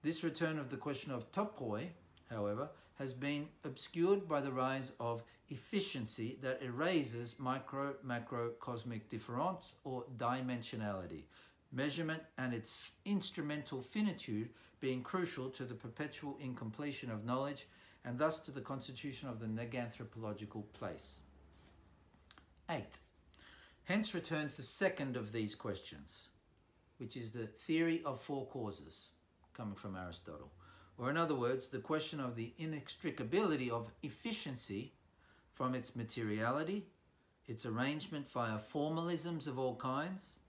This return of the question of topoi, however, has been obscured by the rise of efficiency that erases micro, macro, cosmic difference or dimensionality, measurement and its instrumental finitude being crucial to the perpetual incompletion of knowledge and thus to the constitution of the neganthropological place. 8. Hence returns the second of these questions, which is the theory of 4 causes, coming from Aristotle. Or in other words, the question of the inextricability of efficiency from its materiality, its arrangement via formalisms of all kinds.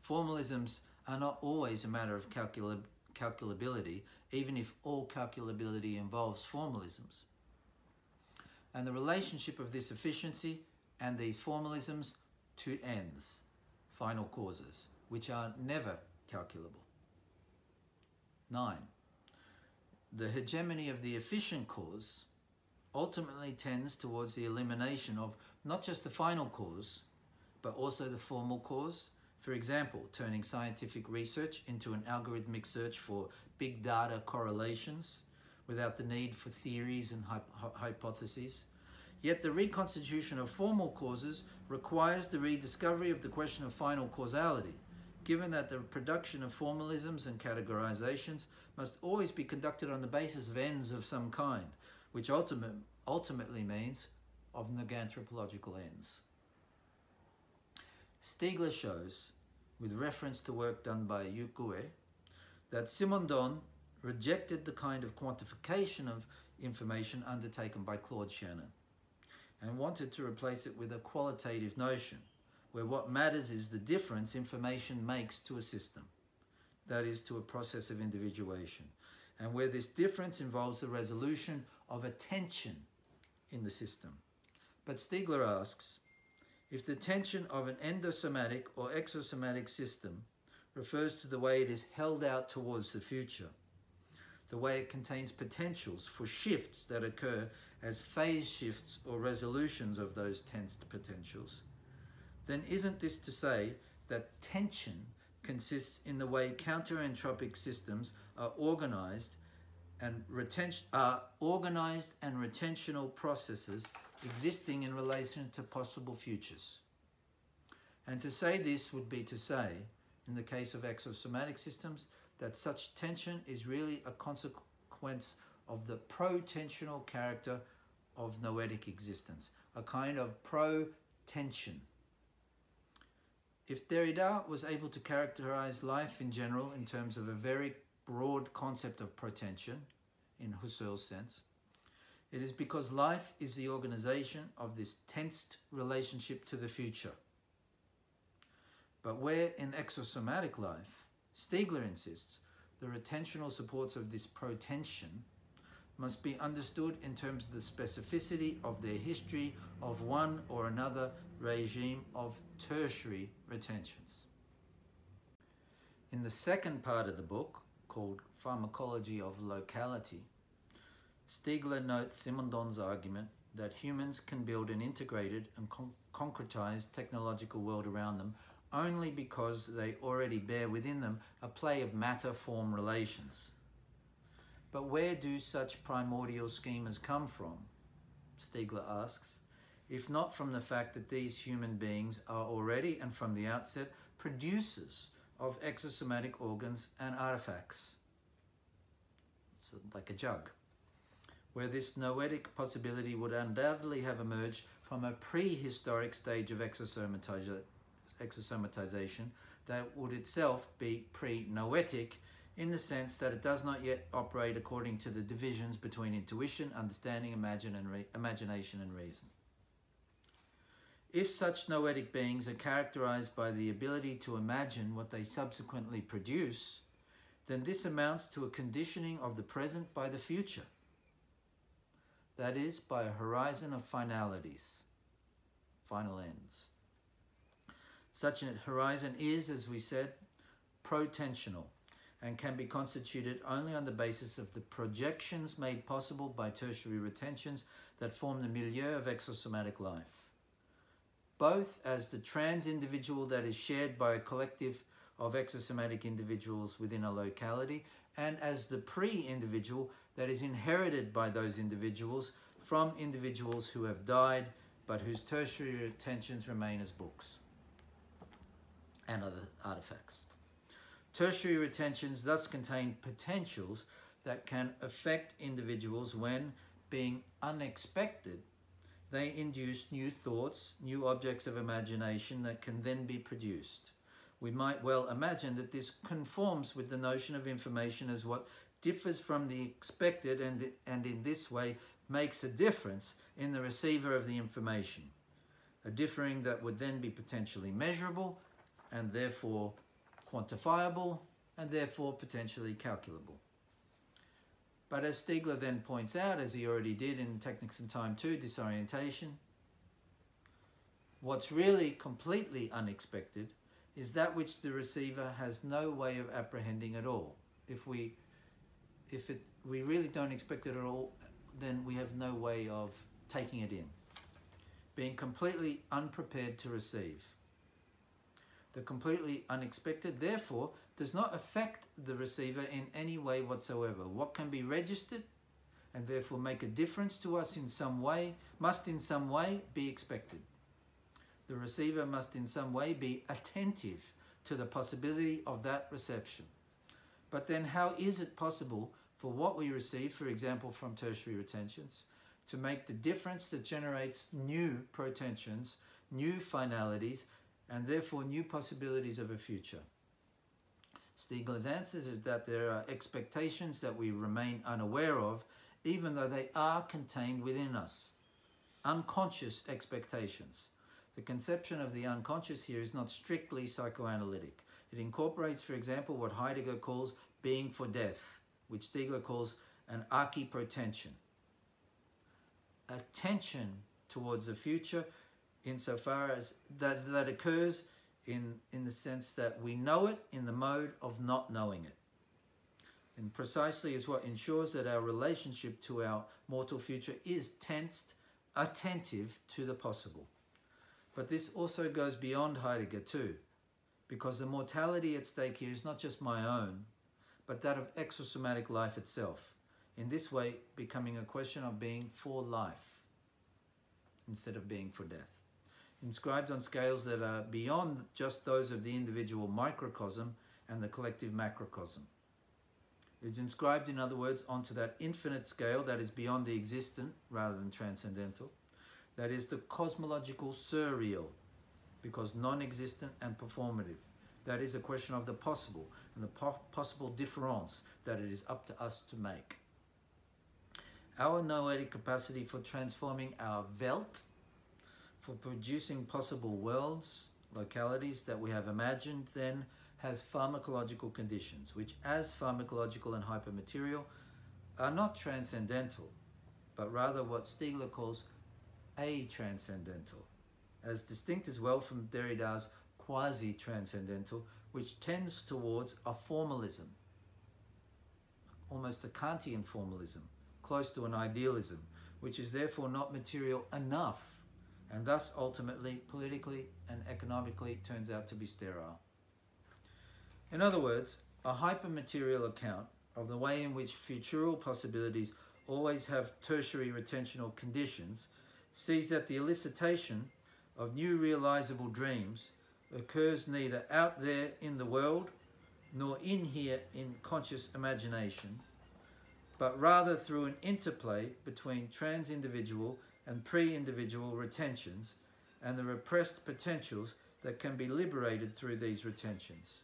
Formalisms are not always a matter of calculability, even if all calculability involves formalisms. And the relationship of this efficiency and these formalisms to ends, final causes, which are never calculable. 9. The hegemony of the efficient cause ultimately tends towards the elimination of not just the final cause, but also the formal cause. For example, turning scientific research into an algorithmic search for big data correlations without the need for theories and hypotheses. Yet the reconstitution of formal causes requires the rediscovery of the question of final causality, given that the production of formalisms and categorizations must always be conducted on the basis of ends of some kind, which ultimately means of neganthropological ends. Stiegler shows, with reference to work done by Yukue, that Simondon rejected the kind of quantification of information undertaken by Claude Shannon and wanted to replace it with a qualitative notion, where what matters is the difference information makes to a system, that is, to a process of individuation, and where this difference involves the resolution of a tension in the system. But Stiegler asks, if the tension of an endosomatic or exosomatic system refers to the way it is held out towards the future, the way it contains potentials for shifts that occur as phase shifts or resolutions of those tensed potentials, then isn't this to say that tension consists in the way counter-entropic systems are organized and retentional processes existing in relation to possible futures. And to say this would be to say, in the case of exosomatic systems, that such tension is really a consequence of the pro-tensional character of noetic existence, a kind of pro-tension. If Derrida was able to characterize life in general in terms of a very broad concept of protension, in Husserl's sense, it is because life is the organization of this tensed relationship to the future. But where in exosomatic life, Stiegler insists, the retentional supports of this protension must be understood in terms of the specificity of their history of one or another regime of tertiary retentions. In the second part of the book, called Pharmacology of Locality, Stiegler notes Simondon's argument that humans can build an integrated and concretized technological world around them only because they already bear within them a play of matter-form relations. But where do such primordial schemas come from, Stiegler asks, if not from the fact that these human beings are already and from the outset producers of exosomatic organs and artifacts? It's like a jug, where this noetic possibility would undoubtedly have emerged from a prehistoric stage of exosomatization that would itself be pre-noetic, in the sense that it does not yet operate according to the divisions between intuition, understanding, imagination and reason. If such noetic beings are characterized by the ability to imagine what they subsequently produce, then this amounts to a conditioning of the present by the future. That is, by a horizon of finalities, final ends. Such a horizon is, as we said, protensional, and can be constituted only on the basis of the projections made possible by tertiary retentions that form the milieu of exosomatic life, both as the trans-individual that is shared by a collective of exosomatic individuals within a locality, and as the pre-individual that is inherited by those individuals from individuals who have died, but whose tertiary retentions remain as books and other artifacts. Tertiary retentions thus contain potentials that can affect individuals when, being unexpected, they induce new thoughts, new objects of imagination that can then be produced. We might well imagine that this conforms with the notion of information as what differs from the expected and in this way makes a difference in the receiver of the information, a differing that would then be potentially measurable and therefore quantifiable, and therefore potentially calculable. But as Stiegler then points out, as he already did in Technics and Time 2, Disorientation, what's really completely unexpected is that which the receiver has no way of apprehending at all. If we really don't expect it at all, then we have no way of taking it in, being completely unprepared to receive. The completely unexpected, therefore, does not affect the receiver in any way whatsoever. What can be registered and therefore make a difference to us in some way must in some way be expected. The receiver must in some way be attentive to the possibility of that reception. But then how is it possible for what we receive, for example from tertiary retentions, to make the difference that generates new protensions, new finalities, and therefore new possibilities of a future? Stiegler's answer is that there are expectations that we remain unaware of, even though they are contained within us. Unconscious expectations. The conception of the unconscious here is not strictly psychoanalytic. It incorporates, for example, what Heidegger calls being for death, which Stiegler calls an archiprotension. A tension towards the future insofar as that occurs in the sense that we know it in the mode of not knowing it. And precisely is what ensures that our relationship to our mortal future is tensed, attentive to the possible. But this also goes beyond Heidegger too, because the mortality at stake here is not just my own, but that of exosomatic life itself, in this way becoming a question of being for life instead of being for death, inscribed on scales that are beyond just those of the individual microcosm and the collective macrocosm. It is inscribed, in other words, onto that infinite scale that is beyond the existent rather than transcendental, that is the cosmological surreal, because non-existent and performative. That is a question of the possible and the possible difference that it is up to us to make. Our noetic capacity for transforming our Welt, for producing possible worlds, localities that we have imagined, then has pharmacological conditions, which as pharmacological and hypermaterial are not transcendental, but rather what Stiegler calls a-transcendental, as distinct as well from Derrida's quasi-transcendental, which tends towards a formalism, almost a Kantian formalism, close to an idealism, which is therefore not material enough, and thus ultimately, politically and economically, turns out to be sterile. In other words, a hypermaterial account of the way in which futural possibilities always have tertiary retentional conditions sees that the elicitation of new realizable dreams occurs neither out there in the world nor in here in conscious imagination, but rather through an interplay between trans-individual and pre-individual retentions and the repressed potentials that can be liberated through these retentions,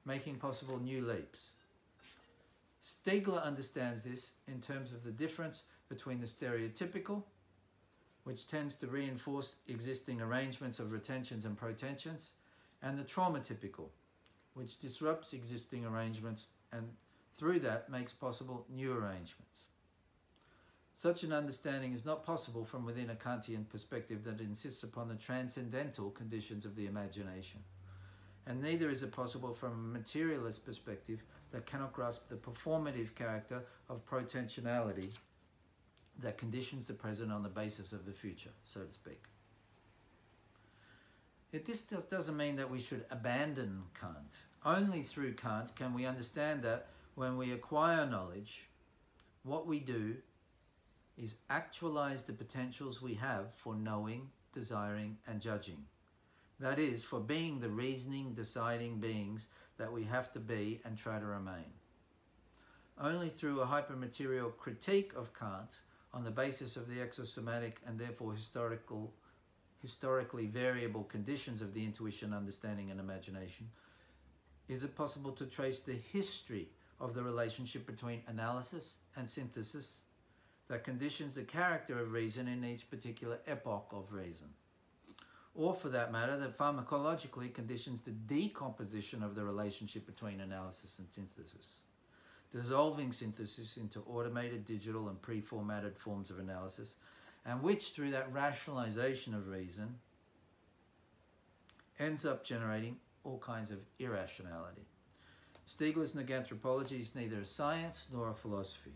making possible new leaps. Stiegler understands this in terms of the difference between the stereotypical, which tends to reinforce existing arrangements of retentions and protensions, and the traumatypical, which disrupts existing arrangements and through that makes possible new arrangements. Such an understanding is not possible from within a Kantian perspective that insists upon the transcendental conditions of the imagination, and neither is it possible from a materialist perspective that cannot grasp the performative character of protensionality that conditions the present on the basis of the future, so to speak. This doesn't mean that we should abandon Kant. Only through Kant can we understand that when we acquire knowledge, what we do is actualize the potentials we have for knowing, desiring, and judging. That is, for being the reasoning, deciding beings that we have to be and try to remain. Only through a hypermaterial critique of Kant on the basis of the exosomatic and therefore historically variable conditions of the intuition, understanding, and imagination, is it possible to trace the history of the relationship between analysis and synthesis that conditions the character of reason in each particular epoch of reason. Or for that matter, that pharmacologically conditions the decomposition of the relationship between analysis and synthesis, dissolving synthesis into automated, digital, and pre-formatted forms of analysis, and which, through that rationalization of reason, ends up generating all kinds of irrationality. Stiegler's neganthropology is neither a science nor a philosophy.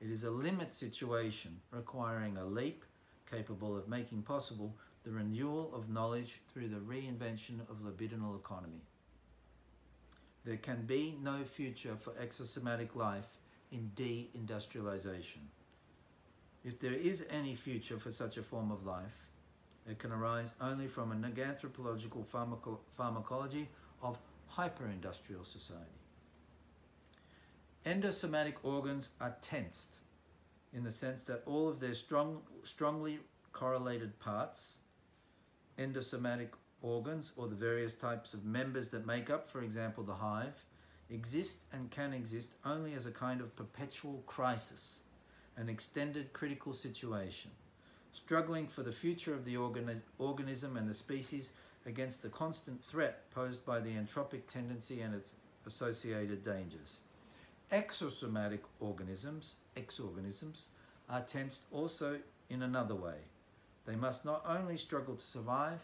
It is a limit situation requiring a leap capable of making possible the renewal of knowledge through the reinvention of libidinal economy. There can be no future for exosomatic life in de-industrialization. If there is any future for such a form of life, it can arise only from a neganthropological pharmacology of hyper-industrial society. Endosomatic organs are tensed in the sense that all of their strongly correlated parts, endosomatic organs, or the various types of members that make up, for example, the hive, exist and can exist only as a kind of perpetual crisis, an extended critical situation, struggling for the future of the organism and the species against the constant threat posed by the entropic tendency and its associated dangers. Exosomatic organisms, exorganisms, are tensed also in another way. They must not only struggle to survive,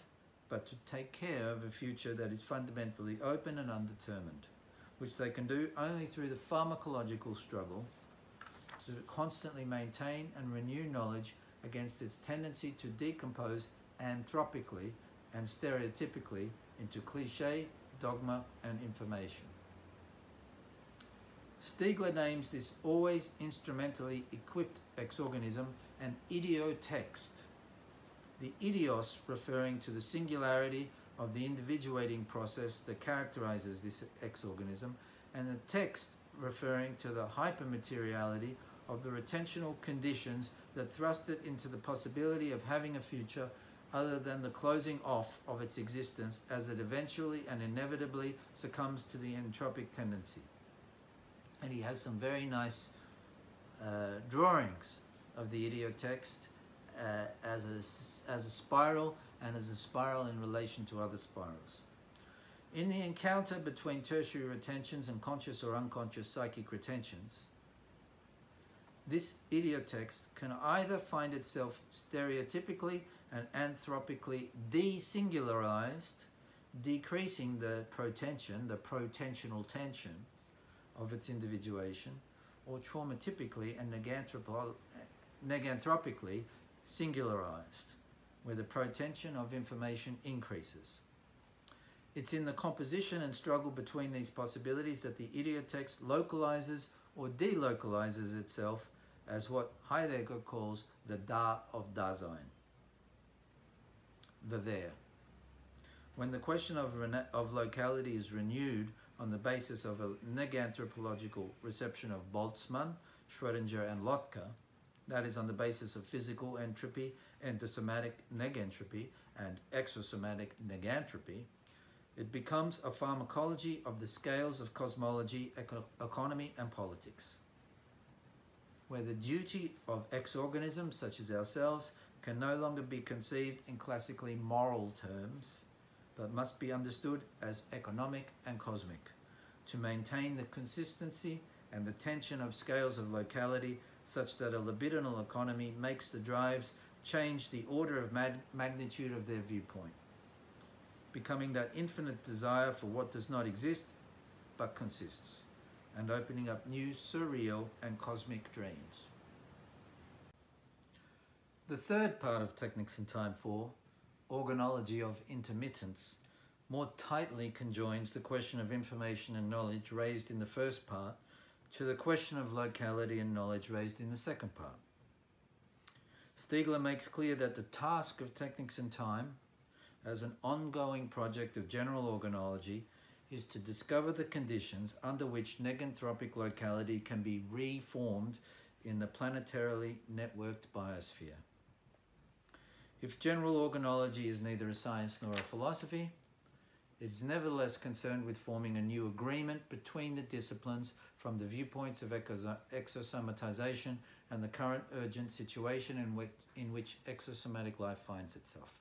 but to take care of a future that is fundamentally open and undetermined, which they can do only through the pharmacological struggle to constantly maintain and renew knowledge against its tendency to decompose anthropically and stereotypically into cliché, dogma, and information. Stiegler names this always instrumentally equipped exorganism an idiotext. The idios referring to the singularity of the individuating process that characterizes this exorganism, and the text referring to the hypermateriality of the retentional conditions that thrust it into the possibility of having a future other than the closing off of its existence as it eventually and inevitably succumbs to the entropic tendency. And he has some very nice drawings of the idiotext as a spiral, and as a spiral in relation to other spirals. In the encounter between tertiary retentions and conscious or unconscious psychic retentions, this idiotext can either find itself stereotypically and anthropically desingularized, decreasing the protension, the protensional tension of its individuation, or traumatypically and neganthropically singularized, where the protension of information increases. It's in the composition and struggle between these possibilities that the idiotext localizes or delocalizes itself as what Heidegger calls the Da of Dasein, the there. When the question of locality is renewed on the basis of a neganthropological reception of Boltzmann, Schrödinger and Lotka, that is on the basis of physical entropy, endosomatic negentropy, and exosomatic negantropy, it becomes a pharmacology of the scales of cosmology, economy and politics, where the duty of exorganisms such as ourselves can no longer be conceived in classically moral terms, but must be understood as economic and cosmic, to maintain the consistency and the tension of scales of locality such that a libidinal economy makes the drives change the order of magnitude of their viewpoint, becoming that infinite desire for what does not exist but consists, and opening up new surreal and cosmic dreams. The third part of Techniques in Time 4, Organology of Intermittence, more tightly conjoins the question of information and knowledge raised in the first part to the question of locality and knowledge raised in the second part. Stiegler makes clear that the task of Techniques in Time, as an ongoing project of general organology, is to discover the conditions under which neganthropic locality can be reformed in the planetarily networked biosphere. If general organology is neither a science nor a philosophy, it is nevertheless concerned with forming a new agreement between the disciplines from the viewpoints of exosomatization and the current urgent situation in which exosomatic life finds itself.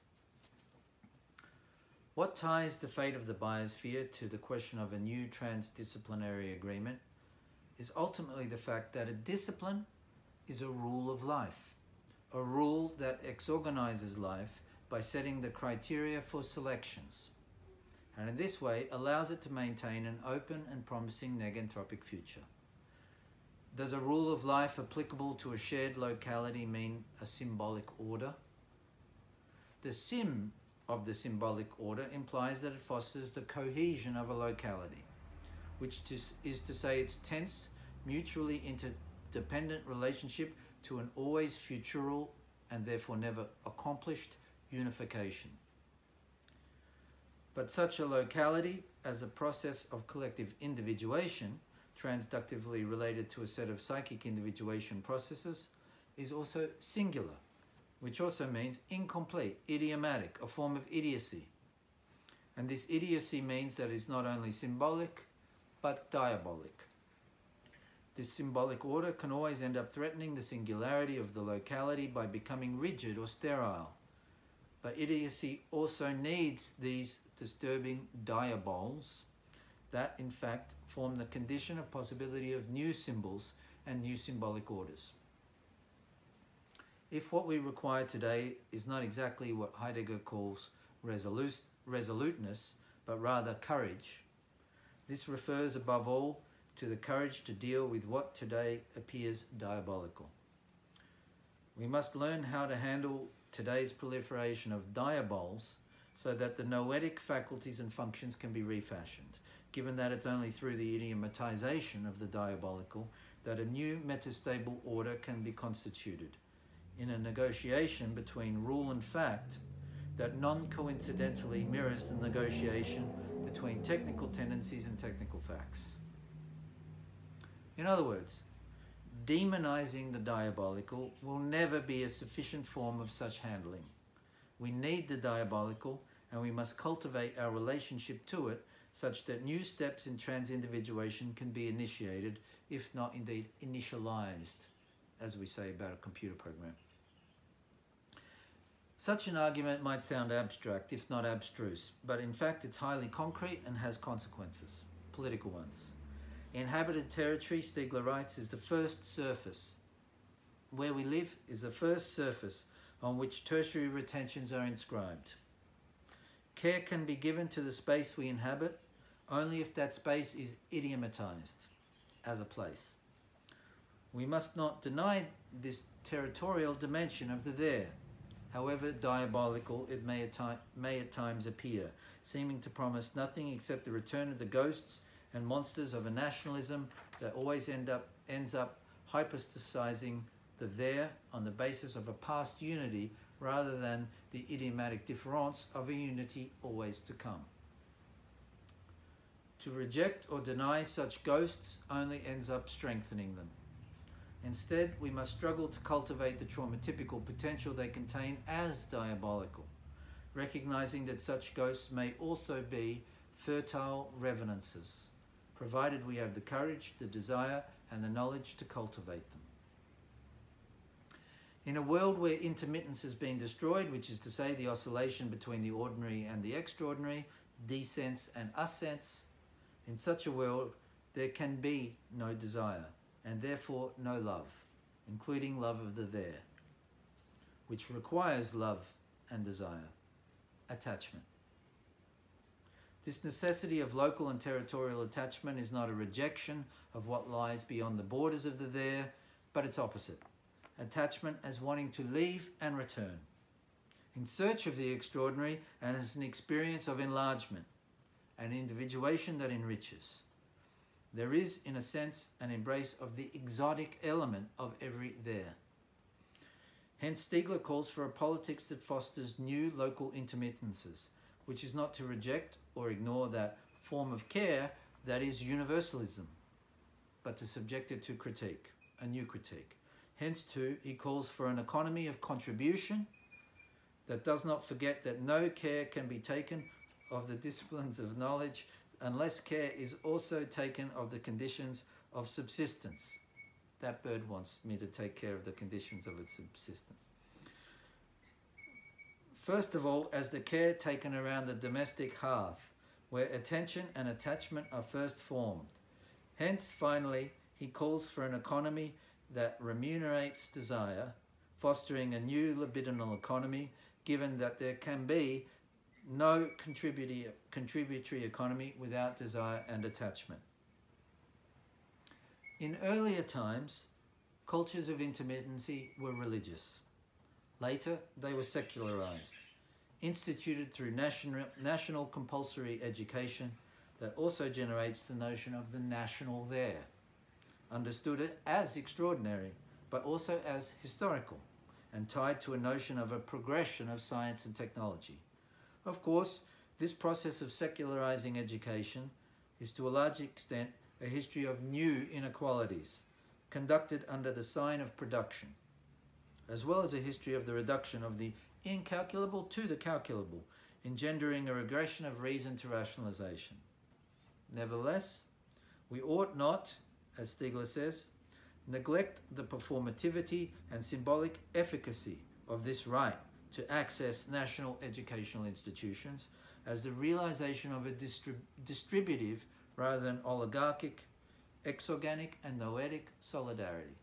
What ties the fate of the biosphere to the question of a new transdisciplinary agreement is ultimately the fact that a discipline is a rule of life, a rule that exorganizes life by setting the criteria for selections, and in this way allows it to maintain an open and promising neganthropic future. Does a rule of life applicable to a shared locality mean a symbolic order? The sim of the symbolic order implies that it fosters the cohesion of a locality, which is to say its tense, mutually interdependent relationship to an always futural and therefore never accomplished unification. But such a locality, as a process of collective individuation, transductively related to a set of psychic individuation processes, is also singular, which also means incomplete, idiomatic, a form of idiocy. And this idiocy means that it's not only symbolic, but diabolic. This symbolic order can always end up threatening the singularity of the locality by becoming rigid or sterile. But idiocy also needs these disturbing diaboles that, in fact, form the condition of possibility of new symbols and new symbolic orders. If what we require today is not exactly what Heidegger calls resoluteness, but rather courage, this refers above all to the courage to deal with what today appears diabolical. We must learn how to handle today's proliferation of diaboles so that the noetic faculties and functions can be refashioned, given that it's only through the idiomatization of the diabolical that a new metastable order can be constituted, in a negotiation between rule and fact that non-coincidentally mirrors the negotiation between technical tendencies and technical facts. In other words, demonizing the diabolical will never be a sufficient form of such handling. We need the diabolical, and we must cultivate our relationship to it such that new steps in transindividuation can be initiated, if not indeed initialized, as we say about a computer program. Such an argument might sound abstract, if not abstruse, but in fact it's highly concrete and has consequences, political ones. Inhabited territory, Stiegler writes, is the first surface. Where we live is the first surface on which tertiary retentions are inscribed. Care can be given to the space we inhabit only if that space is idiomatized as a place. We must not deny this territorial dimension of the there, however diabolical it may at times appear, seeming to promise nothing except the return of the ghosts and monsters of a nationalism that always ends up hypostasizing the there on the basis of a past unity rather than the idiomatic difference of a unity always to come. To reject or deny such ghosts only ends up strengthening them. Instead, we must struggle to cultivate the traumatypical potential they contain as diabolical, recognizing that such ghosts may also be fertile revenances, provided we have the courage, the desire, and the knowledge to cultivate them. In a world where intermittence has been destroyed, which is to say the oscillation between the ordinary and the extraordinary, descents and ascents, in such a world there can be no desire, and therefore no love, including love of the there, which requires love and desire, attachment. This necessity of local and territorial attachment is not a rejection of what lies beyond the borders of the there, but its opposite, attachment as wanting to leave and return, in search of the extraordinary and as an experience of enlargement, an individuation that enriches. There is, in a sense, an embrace of the exotic element of every there. Hence, Stiegler calls for a politics that fosters new local intermittences, which is not to reject or ignore that form of care that is universalism, but to subject it to critique, a new critique. Hence, too, he calls for an economy of contribution that does not forget that no care can be taken of the disciplines of knowledge unless care is also taken of the conditions of subsistence. That bird wants me to take care of the conditions of its subsistence. First of all, as the care taken around the domestic hearth, where attention and attachment are first formed. Hence, finally, he calls for an economy that remunerates desire, fostering a new libidinal economy, given that there can be no contributory economy without desire and attachment. In earlier times, cultures of intermittency were religious. Later, they were secularized, instituted through national compulsory education that also generates the notion of the national there, understood as extraordinary, but also as historical, and tied to a notion of a progression of science and technology. Of course, this process of secularizing education is to a large extent a history of new inequalities, conducted under the sign of production, as well as a history of the reduction of the incalculable to the calculable, engendering a regression of reason to rationalization. Nevertheless, we ought not, as Stiegler says, neglect the performativity and symbolic efficacy of this right to access national educational institutions as the realization of a distributive rather than oligarchic, exorganic and noetic solidarity.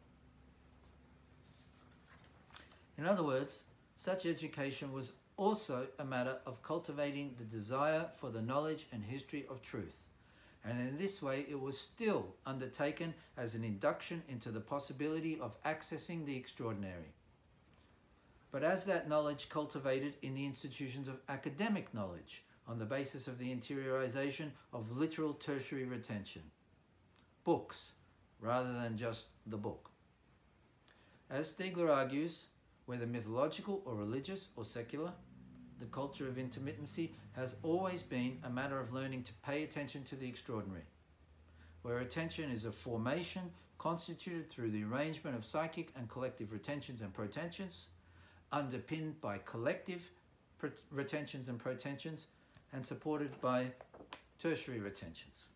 In other words, such education was also a matter of cultivating the desire for the knowledge and history of truth, and in this way it was still undertaken as an induction into the possibility of accessing the extraordinary. but as that knowledge cultivated in the institutions of academic knowledge on the basis of the interiorization of literal tertiary retention. Books, rather than just the book. As Stiegler argues, whether mythological or religious or secular, the culture of intermittency has always been a matter of learning to pay attention to the extraordinary, where attention is a formation constituted through the arrangement of psychic and collective retentions and protensions, underpinned by collective retentions and protensions, and supported by tertiary retentions.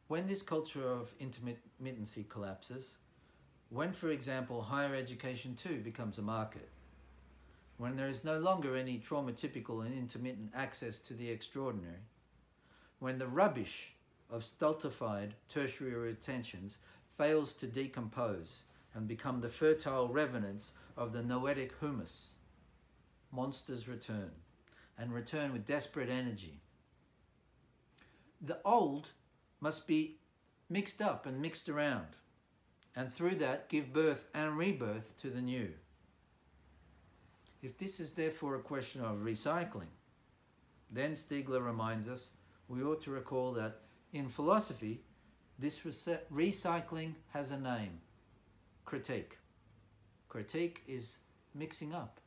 When this culture of intermittency collapses, when, for example, higher education too becomes a market, when there is no longer any trauma-typical and intermittent access to the extraordinary, when the rubbish of stultified tertiary retentions fails to decompose and become the fertile revenants of the noetic humus, monsters return, and return with desperate energy. The old must be mixed up and mixed around, and through that give birth and rebirth to the new. If this is therefore a question of recycling, then Stiegler reminds us we ought to recall that in philosophy, this recycling has a name: critique. Critique is mixing up,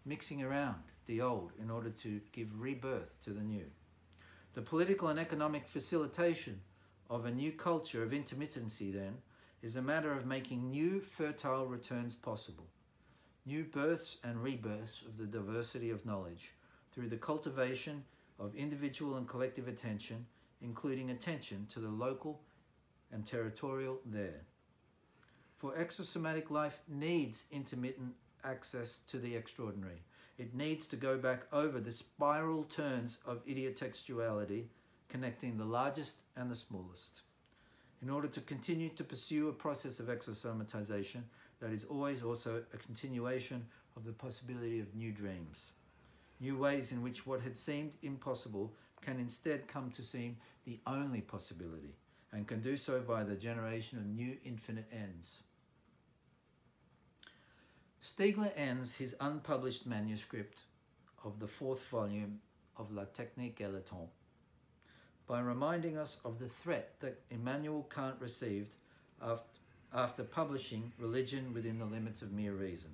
mixing around the old in order to give rebirth to the new. The political and economic facilitation of a new culture of intermittency, then, is a matter of making new fertile returns possible, new births and rebirths of the diversity of knowledge through the cultivation of individual and collective attention, including attention to the local and territorial there. For exosomatic life needs intermittent access to the extraordinary. It needs to go back over the spiral turns of idiotextuality, connecting the largest and the smallest, in order to continue to pursue a process of exosomatization that is always also a continuation of the possibility of new dreams, new ways in which what had seemed impossible can instead come to seem the only possibility, and can do so by the generation of new infinite ends. Stiegler ends his unpublished manuscript of the 4th volume of La Technique et le Temps by reminding us of the threat that Immanuel Kant received after publishing Religion Within the Limits of Mere Reason,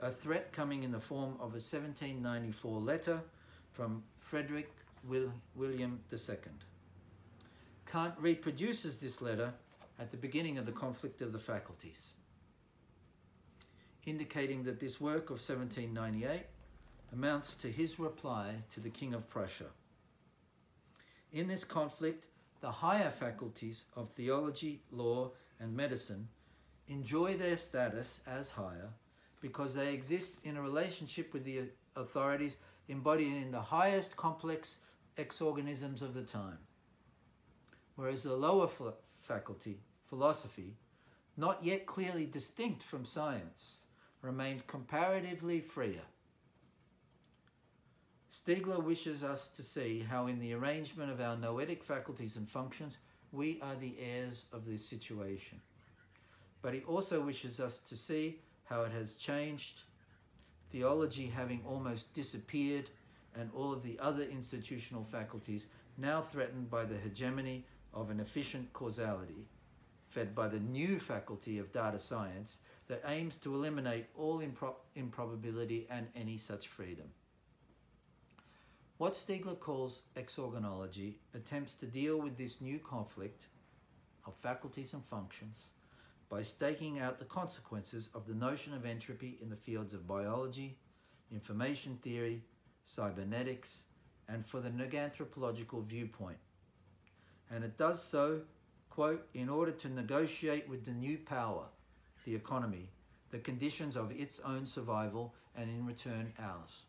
a threat coming in the form of a 1794 letter from Frederick William II. Kant reproduces this letter at the beginning of the conflict of the faculties, indicating that this work of 1798 amounts to his reply to the King of Prussia. In this conflict, the higher faculties of theology, law, and medicine enjoy their status as higher because they exist in a relationship with the authorities embodied in the highest complex exorganisms of the time, whereas the lower faculty, philosophy, not yet clearly distinct from science, remained comparatively freer. Stiegler wishes us to see how in the arrangement of our noetic faculties and functions, we are the heirs of this situation. But he also wishes us to see how it has changed, theology having almost disappeared, and all of the other institutional faculties now threatened by the hegemony of an efficient causality, fed by the new faculty of data science that aims to eliminate all improbability and any such freedom. What Stiegler calls exorganology attempts to deal with this new conflict of faculties and functions by staking out the consequences of the notion of entropy in the fields of biology, information theory, cybernetics, and for the neganthropological viewpoint. And it does so, quote, in order to negotiate with the new power, the economy, the conditions of its own survival, and in return ours.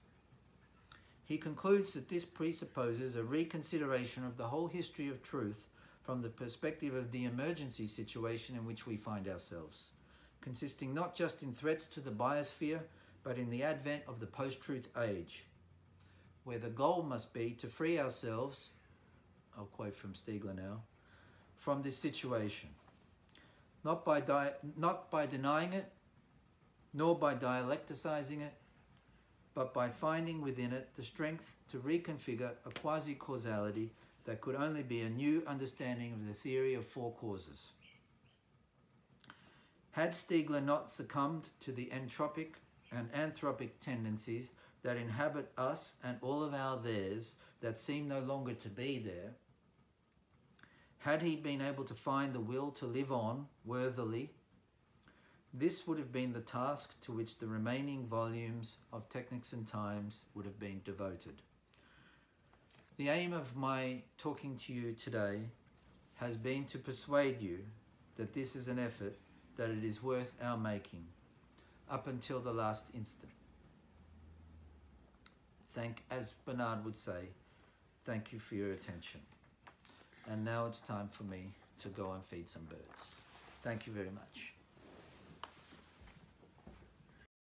He concludes that this presupposes a reconsideration of the whole history of truth from the perspective of the emergency situation in which we find ourselves, consisting not just in threats to the biosphere, but in the advent of the post-truth age, where the goal must be to free ourselves, I'll quote from Stiegler now, from this situation, not by denying it, nor by dialecticizing it, but by finding within it the strength to reconfigure a quasi-causality that could only be a new understanding of the theory of four causes. Had Stiegler not succumbed to the entropic and anthropic tendencies that inhabit us and all of our theirs that seem no longer to be there, had he been able to find the will to live on worthily, this would have been the task to which the remaining volumes of Technics and Times would have been devoted. The aim of my talking to you today has been to persuade you that this is an effort that it is worth our making, up until the last instant. As Bernard would say, thank you for your attention. And now it's time for me to go and feed some birds. Thank you very much.